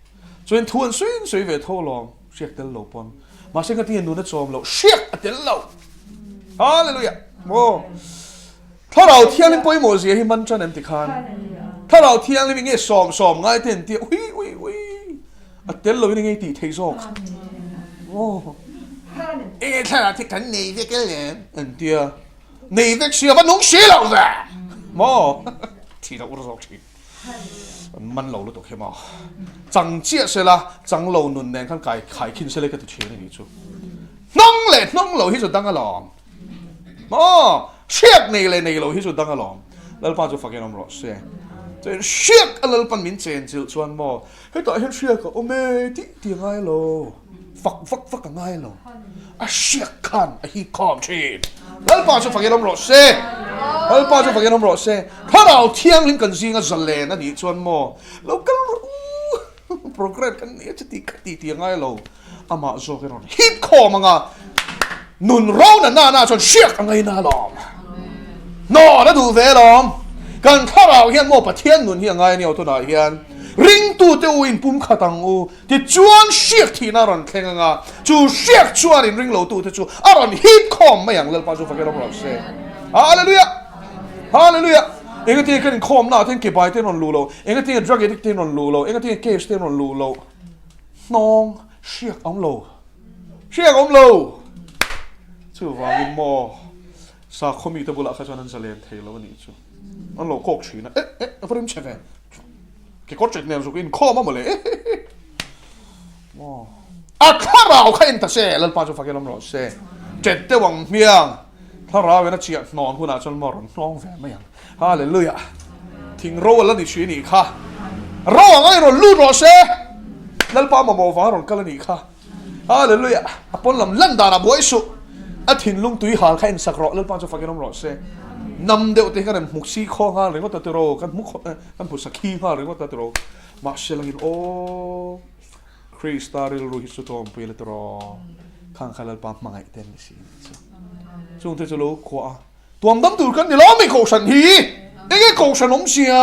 จู่อินทวนสวยเวทโทลองเชียกเตลเราปนมาเช่นกันที่นูนัดจอมเราเชียกเตลเราฮาเลลูยาโอ้ถ้าเราเที่ยงเล่นไปหมดเสียให้มันจะเน้นติคานถ้าเราเที่ยงเล่นอย่างเงี้ยสอมง่ายเต็มที่อุ้ยเตลเราเป็นยังไงตีเทซอกโอ้ถ้าเราที่กันนี่เด็กกันเลยอันเดียนี่เด็กเสียมันนุ่งเสียเราเลยมอที่เราอุตส่าห์ที่มันเราตัวเข้มอ่ะจังเจี๊ยเสละจังเราหนุนแดงข้างไก่ขายกินเสละก็ตัวเชี่ยนี่จู่น้องเราที่สุดตั้งอารมณ์มอเชียกนี่เลยเราที่สุดตั้งอารมณ์แล้วป้าจะฟังยังน้ำร้อนเสียจะเชียกอะไรปันมินเจนจิลชวนมอให้ต่อให้เชียกก็โอ้เมที่ง่ายโลฟักง่ายโลอ่ะเชียกขันอ่ะฮีคอมชีนแล้วป้าจะฟังยังน้ำร้อนเสียแล้วป้าจะฟังยังน้ำร้อนเสียถ้าเราเที่ยงลิ้นกันซิงก็จะเล่นนั่นนี่ชวนมอแล้วก็โปรเกรสกันนี่จะตีง่ายโลอามาโซกันนฮีคอมอ่ะนุนร้องน่าชวนเชียกอะไรน่าลอมนอแล้วดูเวลอมกันถ้าเราเห็นโมปะเทียนนุนเฮียงไงเนี่ยตัวไหนเฮียนริงตูเตวินปุ่มขัดังอูที่จวนเชียกที่น่ารันแข่งงาจูเชียกจวนริงเหลาตูเตจูอารันฮิตคอมไม่อย่างเล่นป้าจูฟังกันเราเซ่ฮาเลลูยาเองก็ที่กันคอมน่าที่เก็บไปที่นนลูโลเองก็ที่ดรักเอดิกที่นนลูโลเองก็ที่เกสที่นนลูโลน้องเชียกอมโลจู่ว่าวินโมสาคมีตะบุละข้าจวนนั้นจะเล่นเทลวันนี้จู่อันโลโคกชีนะฟริมเชฟเกี่ยวกับเจ็ดเนี่ยสุกินข้อมาหมดเลยถ้าเราแค่อินเตอร์เซ่แล้วป้าจะฟังกันลำรอเซ่เจ็ดเตวังเมียงถ้าเราเป็นนักเชียร์นอนหัวหน้าจนมรณน้องแฝงไม่ยังฮาเลลูยาทิ้งโรแล้วนี่ชีนี่ค่ะโรไงโรลูโรเซ่แล้วป้ามาโมฟ้าโรกันแล้วนี่ค่ะฮาเลลูยาปนลำลันดานาบวยสุอาทินลุงตุยหาแค่อินสักรอแล้วป้าจะฟังกันลำรอเซ่นำเดียวที่กันมุกซีข้อหาหรือว่าตัดโรกันมุกกันผู้สักขีหาหรือว่าตัดโรมาเชลังอินโอคริสตาริลรูฮิสุตอมเปลตรอข้างขลังปั๊มมังไอเต็นสิช่วงที่จะรู้ขวาตัวดำดูกันนี่ล้อไม่โกชันฮีเอ้ยโกชันอมเชีย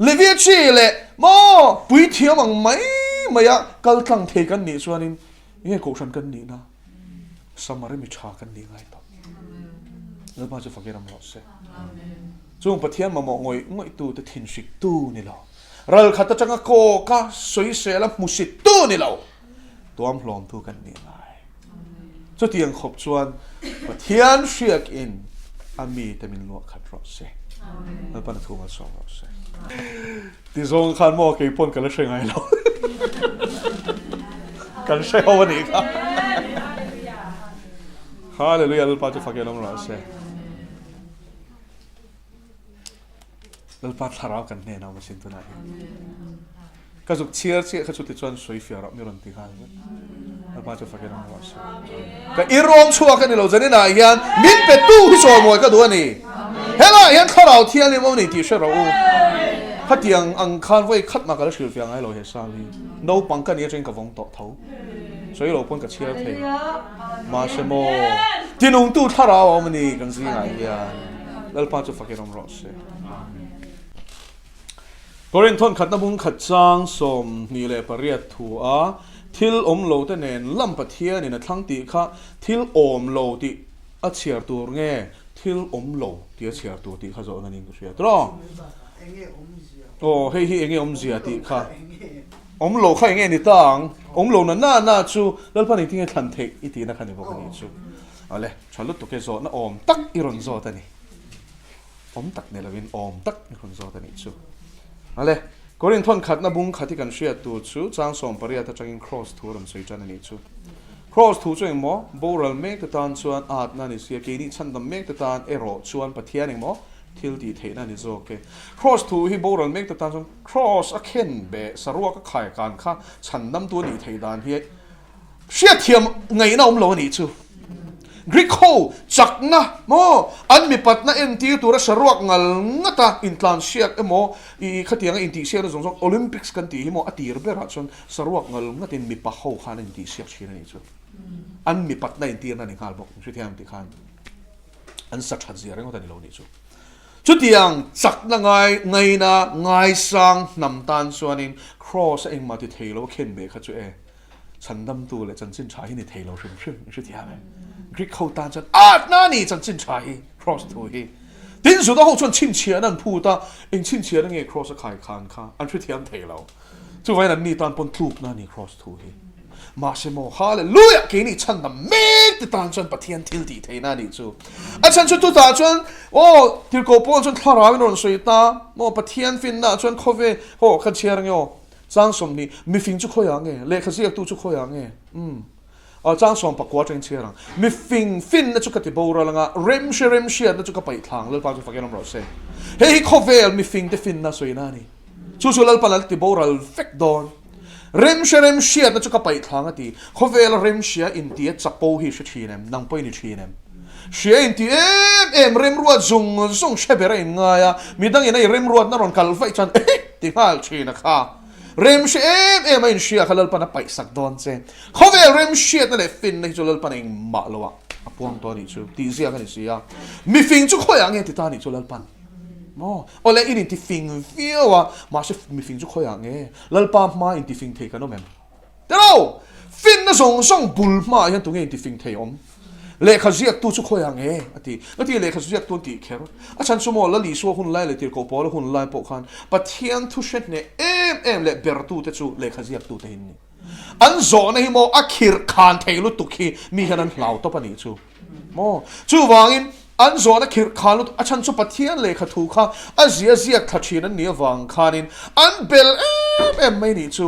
เลเวียชีเล่มอปุยเทียมังไม่ยะกัลตั้งเทกันนี่ส่วนนี้เอ้ยโกชันกันนี่นะสมัยมีชากันนี่ไงต่อแล้วมาจะฟังกันรอเซ่ช่วงปะเทียนมามองงอยตู้แต่ทิ้งสิตู้นี่เราเราขัดจังโกก็สวยเสียแล้วมุสิตู้นี่เราตัวมพลอมตู้กันนี่ไงจุดที่ยังขบชวนปะเทียนเชียกอินอามีแต่มินลวกขัดรอเซ่แล้วปนทูมาสองรอเซ่ที่ทรงขันโมกี่ปนกันแล้วใช่ไงเรากันใช่เอาวันนี้ครับฮาเลลูยาแล้วป้าจะฟังกันรอเซ่แล้วป้าทะเลาะกันเนี่ยนะมาสินตัวไหนก็สุดเชียร์ก็สุดที่ชวนสวยเฟียร์มีรันติกันแล้วป้าจะฟังกันรอเซ่ก็อีรวมชัวกันนี่เราจะนี่นะยันมินเป็ดตู้ที่ชวนมวยก็ดูนี่เฮ้ยล่ะยันข้าเราเที่ยงนี่มันนี่ที่เชื่อเราขัดยังอังคารไว้ขัดมากันแล้วเชื่อเฟียงให้เราเห็นซาลีโน้ปังกันนี่จะเป็นกับวงต่อเท้า所以老本個車皮，馬什麼？啲農都睇下我們呢，更是危呀！你把就發給我們落水。嗰人吞ขัดน้ำมันขัดจางสมนี่แหละปริยัติถั่ว ทิลอมโลแต่เนนลำปะเทียนี่นะทั้งตีค่ะทิลอมโลติอาเชียร์ตัวเงี้ยทิลอมโลที่อาเชียร์ตัวติข้าจะนั่นเองก็เชียร์ตรอโอ้เฮ้ยเองอมเสียติค่ะอมโลค่ะเองนี่ต่างอมโลนั่นน่าชูแล้วพันนี้ที่เงี้ยทันเทคอีทีนะคันนี้บอกกันนี่ชูเอาเลยฉันรู้ตัวแกโซน่ะอมตักอีรอนโซตันนี่อมตักเนี่ยละวินอมตักอีรอนโซตันนี่ชูเอาเลยก็เรื่องทนขัดนะบุ้งขัดที่กันเชียร์ตัวชูจางส่งปริยัติจังอิน cross ทัวร์มันสวยจังนี่ชู cross ทัวร์ช่วยมั้งโบราณเมกตานชวนอาดนั่นนี่เสียกีนี่ฉันดำเมกตานเอโรชวนปะเทียนมั้งทิลดีเทนั่นนี่โอเค cross ทัวร์ที่โบราณเมกตานชวน cross อะเข็นเบสรัวก็ขายการค่ะฉันดำตัวนี่เทดานเฮียเชียร์เทียมไงน่าอมโลนี่ชูกรีกโคจักนะโมอันมีปัตนะเอ็นทีตัวสรวกงัลงตาอินทรานเชียกโมอีขัดยังอินทีเชียร์สงสงโอลิมปิกส์กันทีโมอตีร์เบรัชนสรวกงัลงตินมีปะเขาขานอินทีเชียกชีนนี่จูอันมีปัตนะอินทีนั่นเองฮาร์บอกชุดที่อันที่ขานอันสักชัดเสียงก็ตันนี่เรานี่จูชุดที่ยังจักนะไงนะไงสังนำตันส่วนนี้ cross เองมาที่เทโลเข็นเบคจูฉันดำตัวเลยฉันสิ้นชายนี่เทโลชุ่มชุ่มชุดที่ยังกรีกเขาตานจันอาดนั่นนี่จันจินชาย cross ตัวฮีดินสุดท้ายเขาชวนชินเชียนั่นพูดตาเองชินเชียนั่นไง cross ขายคานค่ะอันช่วยเทียมเทเราจู่ไว้นั่นนี่ตอนปนทูบนั่นนี่ cross ตัวฮีมาเชโมฮาเลลูยาเกนี่ฉันน่ะเมกติตานจนปะเทียนทิลดีเทนั่นนี่จู่อาฉันชุดตัวตาจนโอ้ทิลโกปอนจนทาราวินรอนสุยตาโมปะเทียนฟินน่ะจนโคเวโอ้ขัดเชียร์เงี้ยจ้างสมนี่มีฟิงจุกขยังไงเลขเสียกตู้จุกขยังไงจ้างส่งปักวัวจังเชียรังมีฟินนั่นจุกติบอร์ละงะเรมเชียนั่นจุกไปทางเลือดปากจุกฟังยังรอเซ่เฮ้ยคอเวลมีฟินน่ะสวยน่านี่จู่ๆเลือดปากติบอร์ลเฟกดอนเรมเชียนั่นจุกไปทางอ่ะทีคอเวลเรมเชียอินที่จับโปฮิชชีนมนังไปนี่ชีนมเชียอินที่เรมรัวจุงเชเบร์ยังไงอ่ะมีดังยังไงเรมรัวนั่นรอนคัลไฟจันที่ห้าชีนค่ะเรมเชียไม่เชียเขาเล่นปนไปสักดอนเซเขาเวลเรมเชียนั่นแหละฟินในจุดเล่นปนเองมาแล้ววะพวงตัวนี้จูตีเสียกันนี่เสียมีฟินจุกขยังไงที่ตานี่จุดเล่นปนโอ้แล้วอินที่ฟินฟิวว่ามาเชฟมีฟินจุกขยังไงเล่นปนมาอินที่ฟินเทกันโนแมนเดี๋ยวฟินน่ะส่งบุลมาอย่างตัวเองที่ฟินเทอมเลขาเสียกตัวจุกขยังไงอ่ะที่เลขาเสียกตัวตีแค่อาจารย์สมอลลีสัวหุ่นไล่เลยที่เขาบอกแล้วหุ่นไล่ปกขันปัจเจียนทุเชนเนี่ยเลเบรตูเตจูเลขาเสียกตัวเองนี่อันโซนหิโมอักขิรคานเทลุตุกีมีขนาดเหล่าตัวปนิจูจูวางินอันโซนอักขิรคานลุตอาจารย์สุปัจเจียนเลขาถูกค่ะอาเสียทัชีนั้นเนี่ยวางคานินอันเบลไม่นี่จู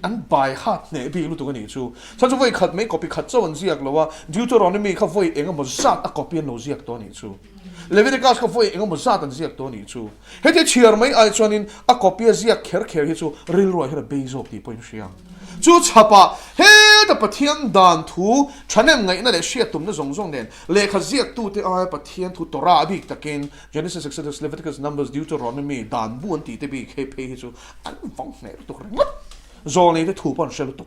อันบายฮัดเนี่ยพี่รู้ตัวกันนี่ชูฉันจะไว้ขัดไม่ก็ไปขัดเจ้าวันเสียกแล้วว่าดิวตัวเราเนี่ยมีข้าวไฟเองก็มันซัดอ่ะก็เปลี่ยนโนเสียกตัวนี่ชูเลวิติกัสข้าวไฟเองก็มันซัดอันเสียกตัวนี่ชูเฮ้ยที่เชื่อไหมไอ้ชวนินอ่ะก็เปลี่ยนเสียกเขียร์ชูริลรวยให้เราเบย์จบที่pointเสียงชูชับะเฮ้ยแต่ปะเทียนด่านทูฉันเนี่ยไงนั่นแหละเสียตุ่มนั่นส่งเนี่ยเลขาเสียกตู้ที่ไอ้ปะเทียนทูตราบิกตะเกน Genesis Exodus Leviticus Numbers Deuteronomy ด่านบุญตีที่บิกให้เพย์ชูอันฟังเนี่ยตัวเรื่องโซนนี้ได้ถูกปอนเชลตุ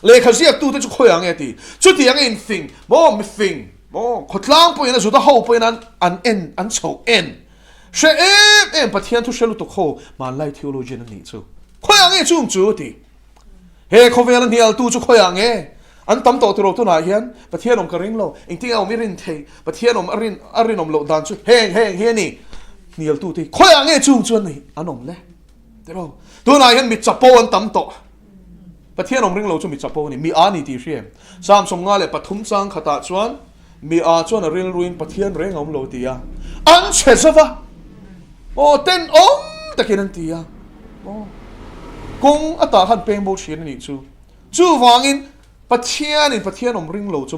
เลขาเสียตู้ที่จะคุยอย่างเงี้ยทีชุดที่ยังอินฟิงไม่ฟิงขดล้างไปนะสุดท้ายไปนั้นอันโชเอ็นเชปะเทียนทุเชลตุโคมาไล่เทโอโลจีนั่นนี่ชูคุยอย่างเงี้ยจุ่มจูทีเฮ้เขาเวลาเนี่ยตู้จะคุยอย่างเงี้ยอันตั้มโตตัวตัวไหนเห็นปะเทียนอมกระริงโลอิงที่เอาไม่รินเทปะเทียนอมอรินอมโลดันชูเฮ้นี่เนี่ยตู้ที่คุยอย่างเงี้ยจุ่มจูนี่อันอมเลยเดี๋ยวตัวนายเห็นมีจับโปนตั้มโตประเทศอมริงเราจะมีจับโปนี่มีอานี่ที่เรียมสามสมงาเลยปฐุมสังขตาชวนมีอาชวนเรียนรุนประเทศเร่งอมโลตียอันเชสวะเต้นตะเกียนตียกงอัตราขันเป็นโบเชียนนี่จูวางอินประเทศอมริงเราจะ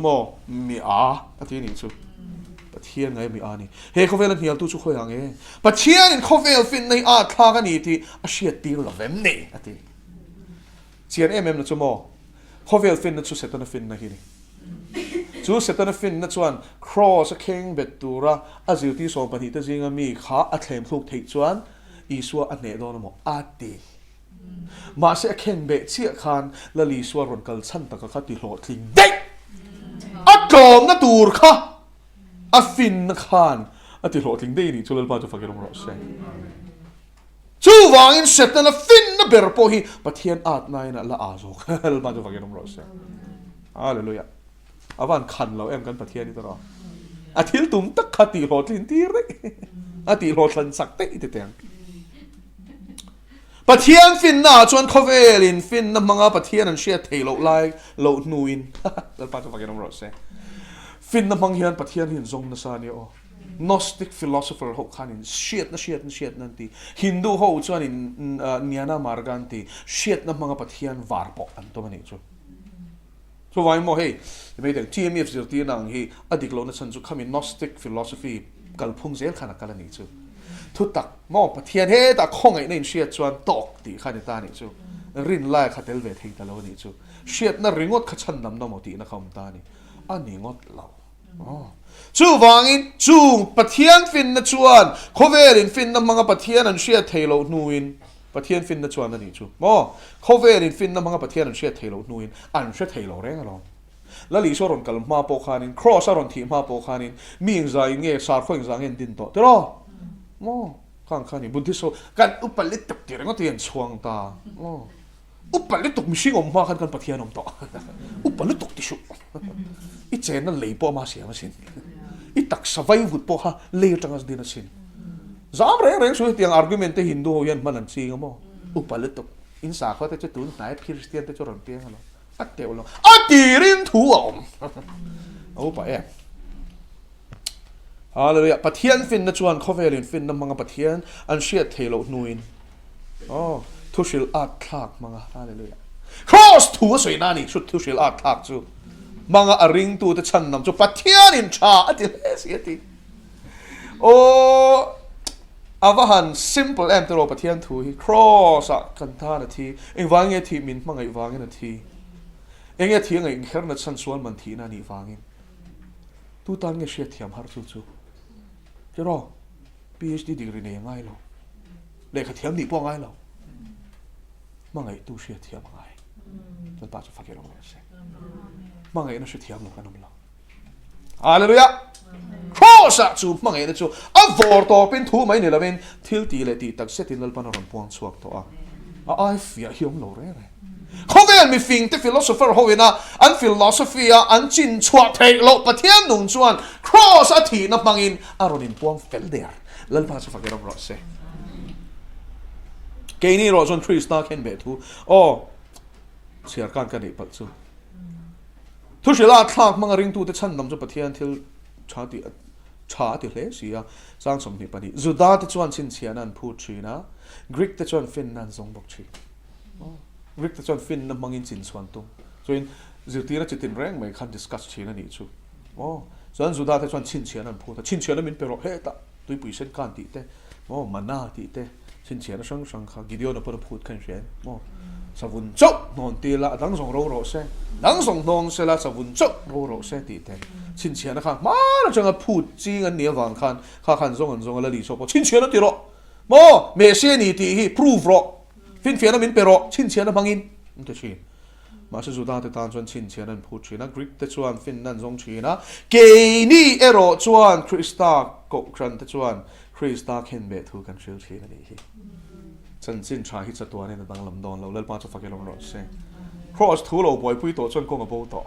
มีอาประเทศนี่ประเทศไงมีอานี่เฮ้เขาเวลาเนี่ยตู้ชุกคุยอย่างเงี้ยประเทศนี่เขาเวลฟินในอาคลากันนี่ที่อาเชียตีเราเวมนี่อ่ะที่เชียนนะชั่วโมงเขาเวลฟินนะชั่วเซตันฟินนะที่นี่ชั่วเซตันฟินนะชวน cross เข่งเบ็ดตัวระอาจิวที่สองปฏิทินจริงมีขาอัดเทมทุกทิศชวนอีสัวอันเนโดนมอาตีมาเสียเข่งเบ็ดเสียคานละลีสัวรอนกัลชันตะกะขัดติโหดทิ้งเด็กอัดกลอมนะตูร์ค่ะอฟินนักขานอติโรทิ้งได้นี่ชุลลปาจะฟังกันร้องเสียงชูวางอินเสร็จนะฟินนะ na ber po hi pathian at nai na la azok hal ma du vagenom rose hallelujah avan khan lo em kan pathian ni to ro athil tum tak khati hotlin tir re ati hotlan sakte ite teng pathian fin na chuan khovelin fin na manga pathian an shia thailo lai lo nuin dal pa to vagenom rose fin na mang hian pathian hin zong na sa ni o Gnostic philosopher ho khanin shiat na ti Hindu ho chuan in niana margan ti shiat na manga pathian varpo an to mani chu so vai mo hey me de TMF zir ti nang hi adik lo na chan chu khamin Gnostic philosophy kal phung zel khana kala ni chu thu tak mo pathian he ta khong ai nen shiat chuan tok ti khani ta ni chu rin lai khatel ve thei ta lo ni chu shiat na ringot khachan nam no mo ti na kham ta ni ani ngot lo chu wangin chu pathian fin na chuan khovelin fin na manga pathian an shia thailo nuin pathian fin na chuan ani chu mo khovelin fin na manga pathian an shia thailo nuin an shia thailo reng alo la li so ron kal ma po khanin cross aron thi ma po khanin ming zai nge sar khoing zang en din to tero mo khang khani buddhist so kan upalit tak ti reng ti en chuang ta mo upalit tok mishing om ma khan kan pathian om to upalit tok ti shu i chen na lei po ma sia ma sin i tak savai vut po ha le tangas din asin zam reng so tiang argument te Hindu ho yan manan chi ngamo upalit tok in sa kho te chu nai Christian te chu ron piang lo ateu lo atirin thu om au pa e hallelujah pathian fin na chuan khovelin fin na manga pathian an shia thelo nuin thushil at thak manga hallelujah cross thu soi na ni su thushil at thak chu manga aring tu te chan nam chu pathian in cha ati siati o avahan simple entero pathian thu hi cross a kan tha na thi engwange thi min mangai wange na thi enge thi ngai kher na chan suan man thi na ni wangin tu tan nge shia thiam har chu chu kero PhD degree ne ngai lo le kha thiam ni po ngai lo mangai tu shia thiam ngai tan pa chu fakero se mangai na shia thiam lo kanam lo hallelujah cross a chu mangai na chu a vor to pin thu mai ne lawen thil ti le ti tak setin lal pan ron puang chuak to a ai fia hiom lo re re khovel mi fing te philosopher hoina an philosophy a an chin chua thei lo pathian nung chuan cross a thi na mangin aron in puang fel der lal pa chu fakero ro se keini ro zon 3 star ken be thu chiar kan ka nei pal chu thu shila thak manga ring tu te chan nam chu pathian thil cha ti hle sia sang som ni pani zuda te chuan chin chian an phu thina Greek te chuan fin nan zong bok thi Greek te chuan fin na mangin chin chuan tu so in zirtira chitin reng mai khan discuss thina ni chu chuan zuda te chuan chin chian an phu ta chin chian min pero he ta tui pui sen kan ti te mana ti te chin chian sang sang kha gideon upon phut kan shen savun chok non ti la dang song ro se dang song nong se la savun chok ro se ti te chin chian kha ma na chang a phut chi an ne wang khan khan zong la li so po chin chian ti ro me se ni ti hi prove ro fin fian min pero chin chian bangin te chi ma se zuda te tan chuan chin chian an phut china Greek te chuan fin nan zong china ke ni ero chuan Krista ko kran te chuan Krista khen be thu kan shil thina ni hi chan chin tha hi cha to ne na dang lam don lo lal pa cha fakelo ro se cross thu lo boy pui to chuan ko ngo to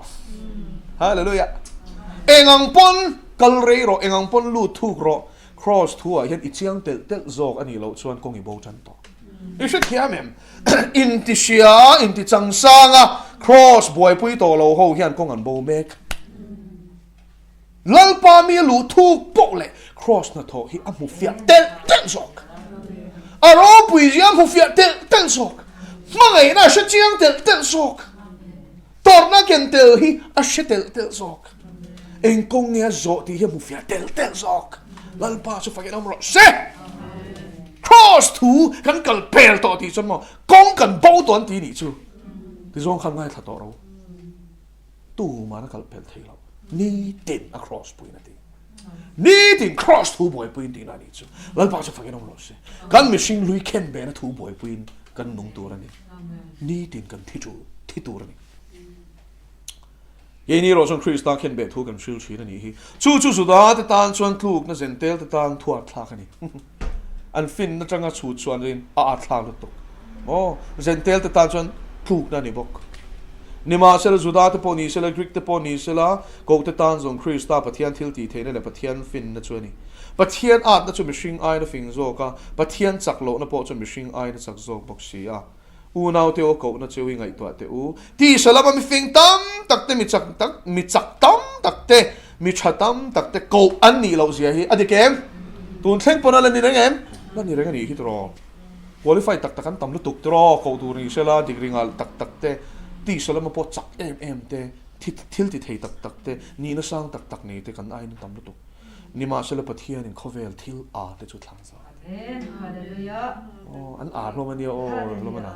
hallelujah engang pon kal rei ro engang pon lu thu ro cross thu a hian i chiang tel zok ani lo chuan ko ngi bo chan to i should hear mem in ti shia in ti chang sanga cross boy pui to lo ho hian ko ngan bo mek lal pa mi lu thu po le cross na to hi amu fia tel zok aro pui jiam hu fia tel zok mangai na sha chiang tel zok tor na ken tel hi a sha tel zok en kong ya zo ti hi mu fia tel zok lal pa su fa ro se cross thu kan kal pel to ti chon mo kong kan bo ton ti ni chu ti zong kham ngai tha to ro tu ma na kal pel thei lo ni tin across pui na ti ni tin cross thu boy pui ti na ni chu lal pa chu fa ro se kan machine lui ken be na thu boy pui kan nung tu ra ni ni tin kan thi tu ra ni ye ni ro son Krista ken be thu kan shil chi na ni hi chu su da te tan chuan thuk na zen tel te tan thuar thla ka ni an fin na changa chu chuan rin a thla lu to oh zentel te tan chuan pluk na ni bok nima sel juda te poni sel greek te poni sela ko te tan zong krista pathian thil ti theina le pathian fin na chuani pathian at na chu mishing ai na fing zo ka pathian chaklo na po chu mishing ai na chak zo bok si a u nau te o ko na chewi ngai to te u ti salama mi fing tam tak te mi chak tam tak te mi chatam tak te ko an ni lo sia hi adikem tun thleng pona la ni reng em la ni reng ani hi tro qualify tak takan tam lu tuk tro ko tu ri sela degree ngal tak tak te ti salama po chak em te thil ti thei tak tak te ni na sang tak tak ni te kan ai na tam lu tuk ni ma sela pathian in khovel thil a te chu thlang sa hallelujah oh an a lo mani o lo mana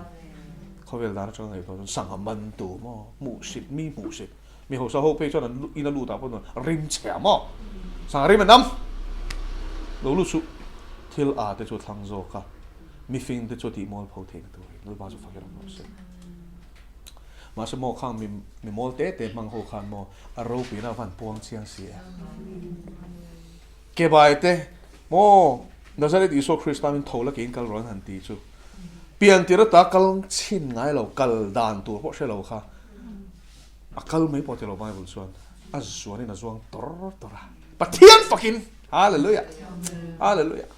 khovel dar chang ngai ko sang man tu mo mu sit mi ho sa ho pe chon ina lu ta pon rim che mo sang rim nam lo lu su thil a te chu thlang zo ka mi fing te chu ti mol pho the tu lo ba chu fa ke ram se ma se mo khang mi mol te mang ho khan mo a ro pi na van puang chiang si ke bai te mo Nazareth Iso Christa min thola ke in kal ron han ti chu pian tira ta kal chin ngai lo kal dan tu ho she lo kha akal mai po te lo Bible chuan azuan in azuang tora pathian fucking hallelujah hallelujah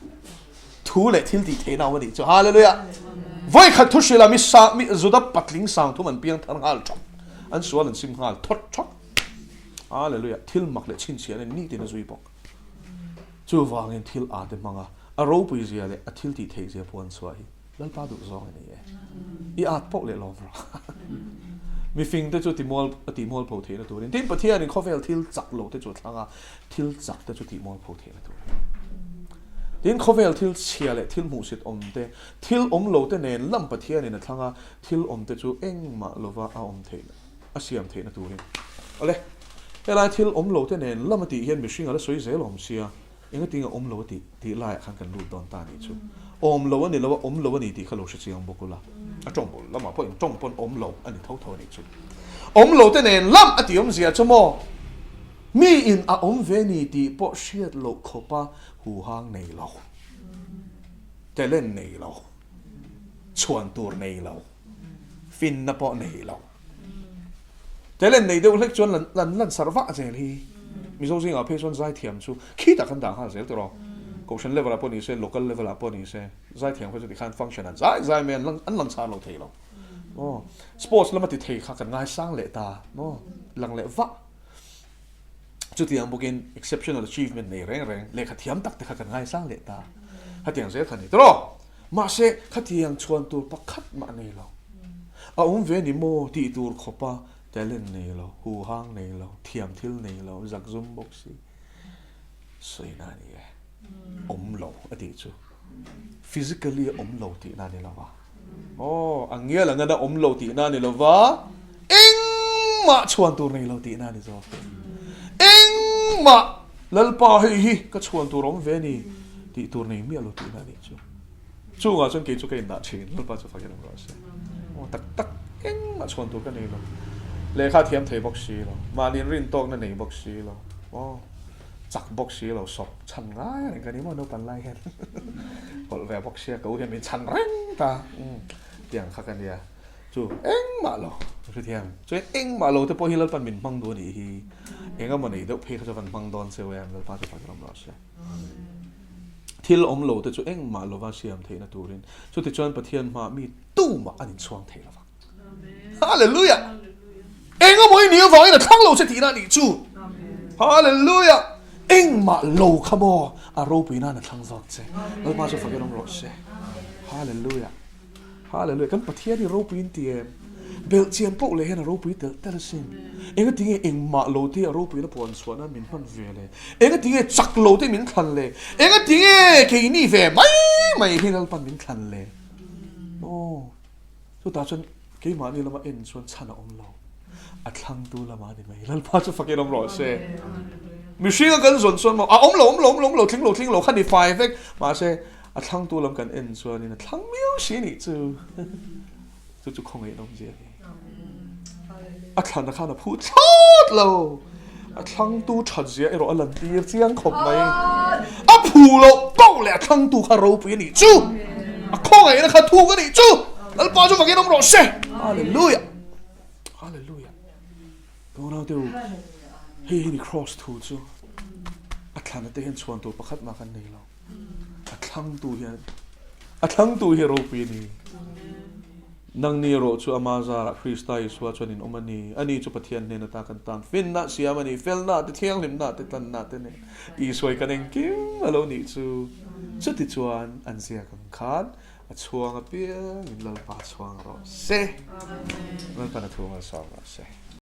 thu le thil ti the na wani chu hallelujah voi khat thu shila mi sa mi zuda patling sang thu man piang thang hal chok an sual an sim hal thot chok hallelujah thil mak le chin chian ni te na zui bok chu wangin thil a te manga a ro pui zia le a thil ti thei zia puan swai lal pa du zong ni e I at pok le lovra mi fing te chu ti mol po the na tu rin tin pathian in khovel thil chak lo te chu thlanga thil chak te chu ti mol po the na tu tin khovel thil chia le thil mu sit om te thil om lo te nen lam pathian in a thlanga thil om te chu engma lova a om the a siam the na tu rin ole ela thil om lo te nen lam ti hian mi hring ala soi zel om sia enga tinga om lo ti lai khan kan lu don ta ni chu om lo ani lo om lo ani ti khalo shi chiang bokula a chong bol lama po in chong pon om lo ani thau thau ni chu om lo te nen lam ati om zia chmo mi in a om ve ni ti po shiat lo khopa hu hang nei lo te len nei lo chuan tur nei lo fin na po nei lo te len nei de lek chuan lan sarwa zel hi mi so sing a pe chuan zai thiam chu khi ta kan da ha zel to ro Goshen level up on se local level up on se zai thiang ho ti khan function an zai men an lang cha lo thei lo oh sports lama ti thei kha kan ngai sang le ta no lang le va chu tiang bokin exceptional achievement nei reng le kha thiam tak te kha kan ngai sang le ta ha tiang ze khani tro ma se kha tiang chuan tur pakhat ma nei lo a ve ni mo ti tur khopa talent nei lo hu hang nei lo thiam thil nei lo zak zum boxi soi na ni om lo ati chu physically om lo ti na ni lawa oh angel anga da om lo ti na ni lawa eng ma chuan tur nei lo ti na ni zo eng ma lalpa hi ka chuan tur om ve ni ti tur nei mi lo ti na ni chu nga chon ke chu ke na chin lalpa chu fa ke ro se oh tak eng ma chuan tur ka nei lo le kha thiam thei box si lo ma lin rin tok na nei box si lo oh chak box si lo sop chan ngai ni kan ni mo no pan lai hen kol ve box sia ko hian min chan reng ta tiang kha kan dia chu eng ma lo chu thiam chu eng ma lo te po hi lo pan min mang do ni hi enga mo nei do phe kha van mang don se we am lo pa te pa ram lo sia thil om lo te chu eng ma lo wa siam the na turin chu ti chuan pathian ma mi tu ma anin chuang the la hallelujah enga mo ni wa ina thang lo se ti na ni chu hallelujah eng ma lo khamo a ro pi na thang zok che lo ma chu fa ke ram lo se hallelujah hallelujah kan pathian ni ro pi in ti bel chian po le hen ro pi te ta sin enga tinge eng ma lo ti ro pi na pon suana min man ve le enga tinge chak lo ti min khan le enga tinge ke ni ve mai hinal pan min khan le oh so ta chon ke ma ni lama en chuan chana om lo a thlang tu lama ni mai lal pa chu fa ke ram lo se mi hringa kan zon chuan mo a om lo thling lo khan ni fai vek ma se a thlang tu lam kan en chuan in a thlang miu si ni chu khong ei nom je a thlan na khan a phu thot lo a thlang tu that zia ero alan tir chiang khop mai a phu lo pau le a thlang tu kha ro pi ni chu a khong ei na kha thu ka ni chu lal pa chu vakin om ro se hallelujah hallelujah ko na tu hi ni cross thu chu athlan te hen chuan tu pakhat ma kan nei lo athlang tu hi ro pi ni nang ni ro chu amaza Krista Iswa chuanin omani ani chu pathian ne na ta kan tan fin na siamani fel na te thiang lim na te tan na te ne I soi kan eng kim alo ni chu chuti chuan an sia kan khan a chuang a pia min lal pa chuang ro se man pa na thu ma sa se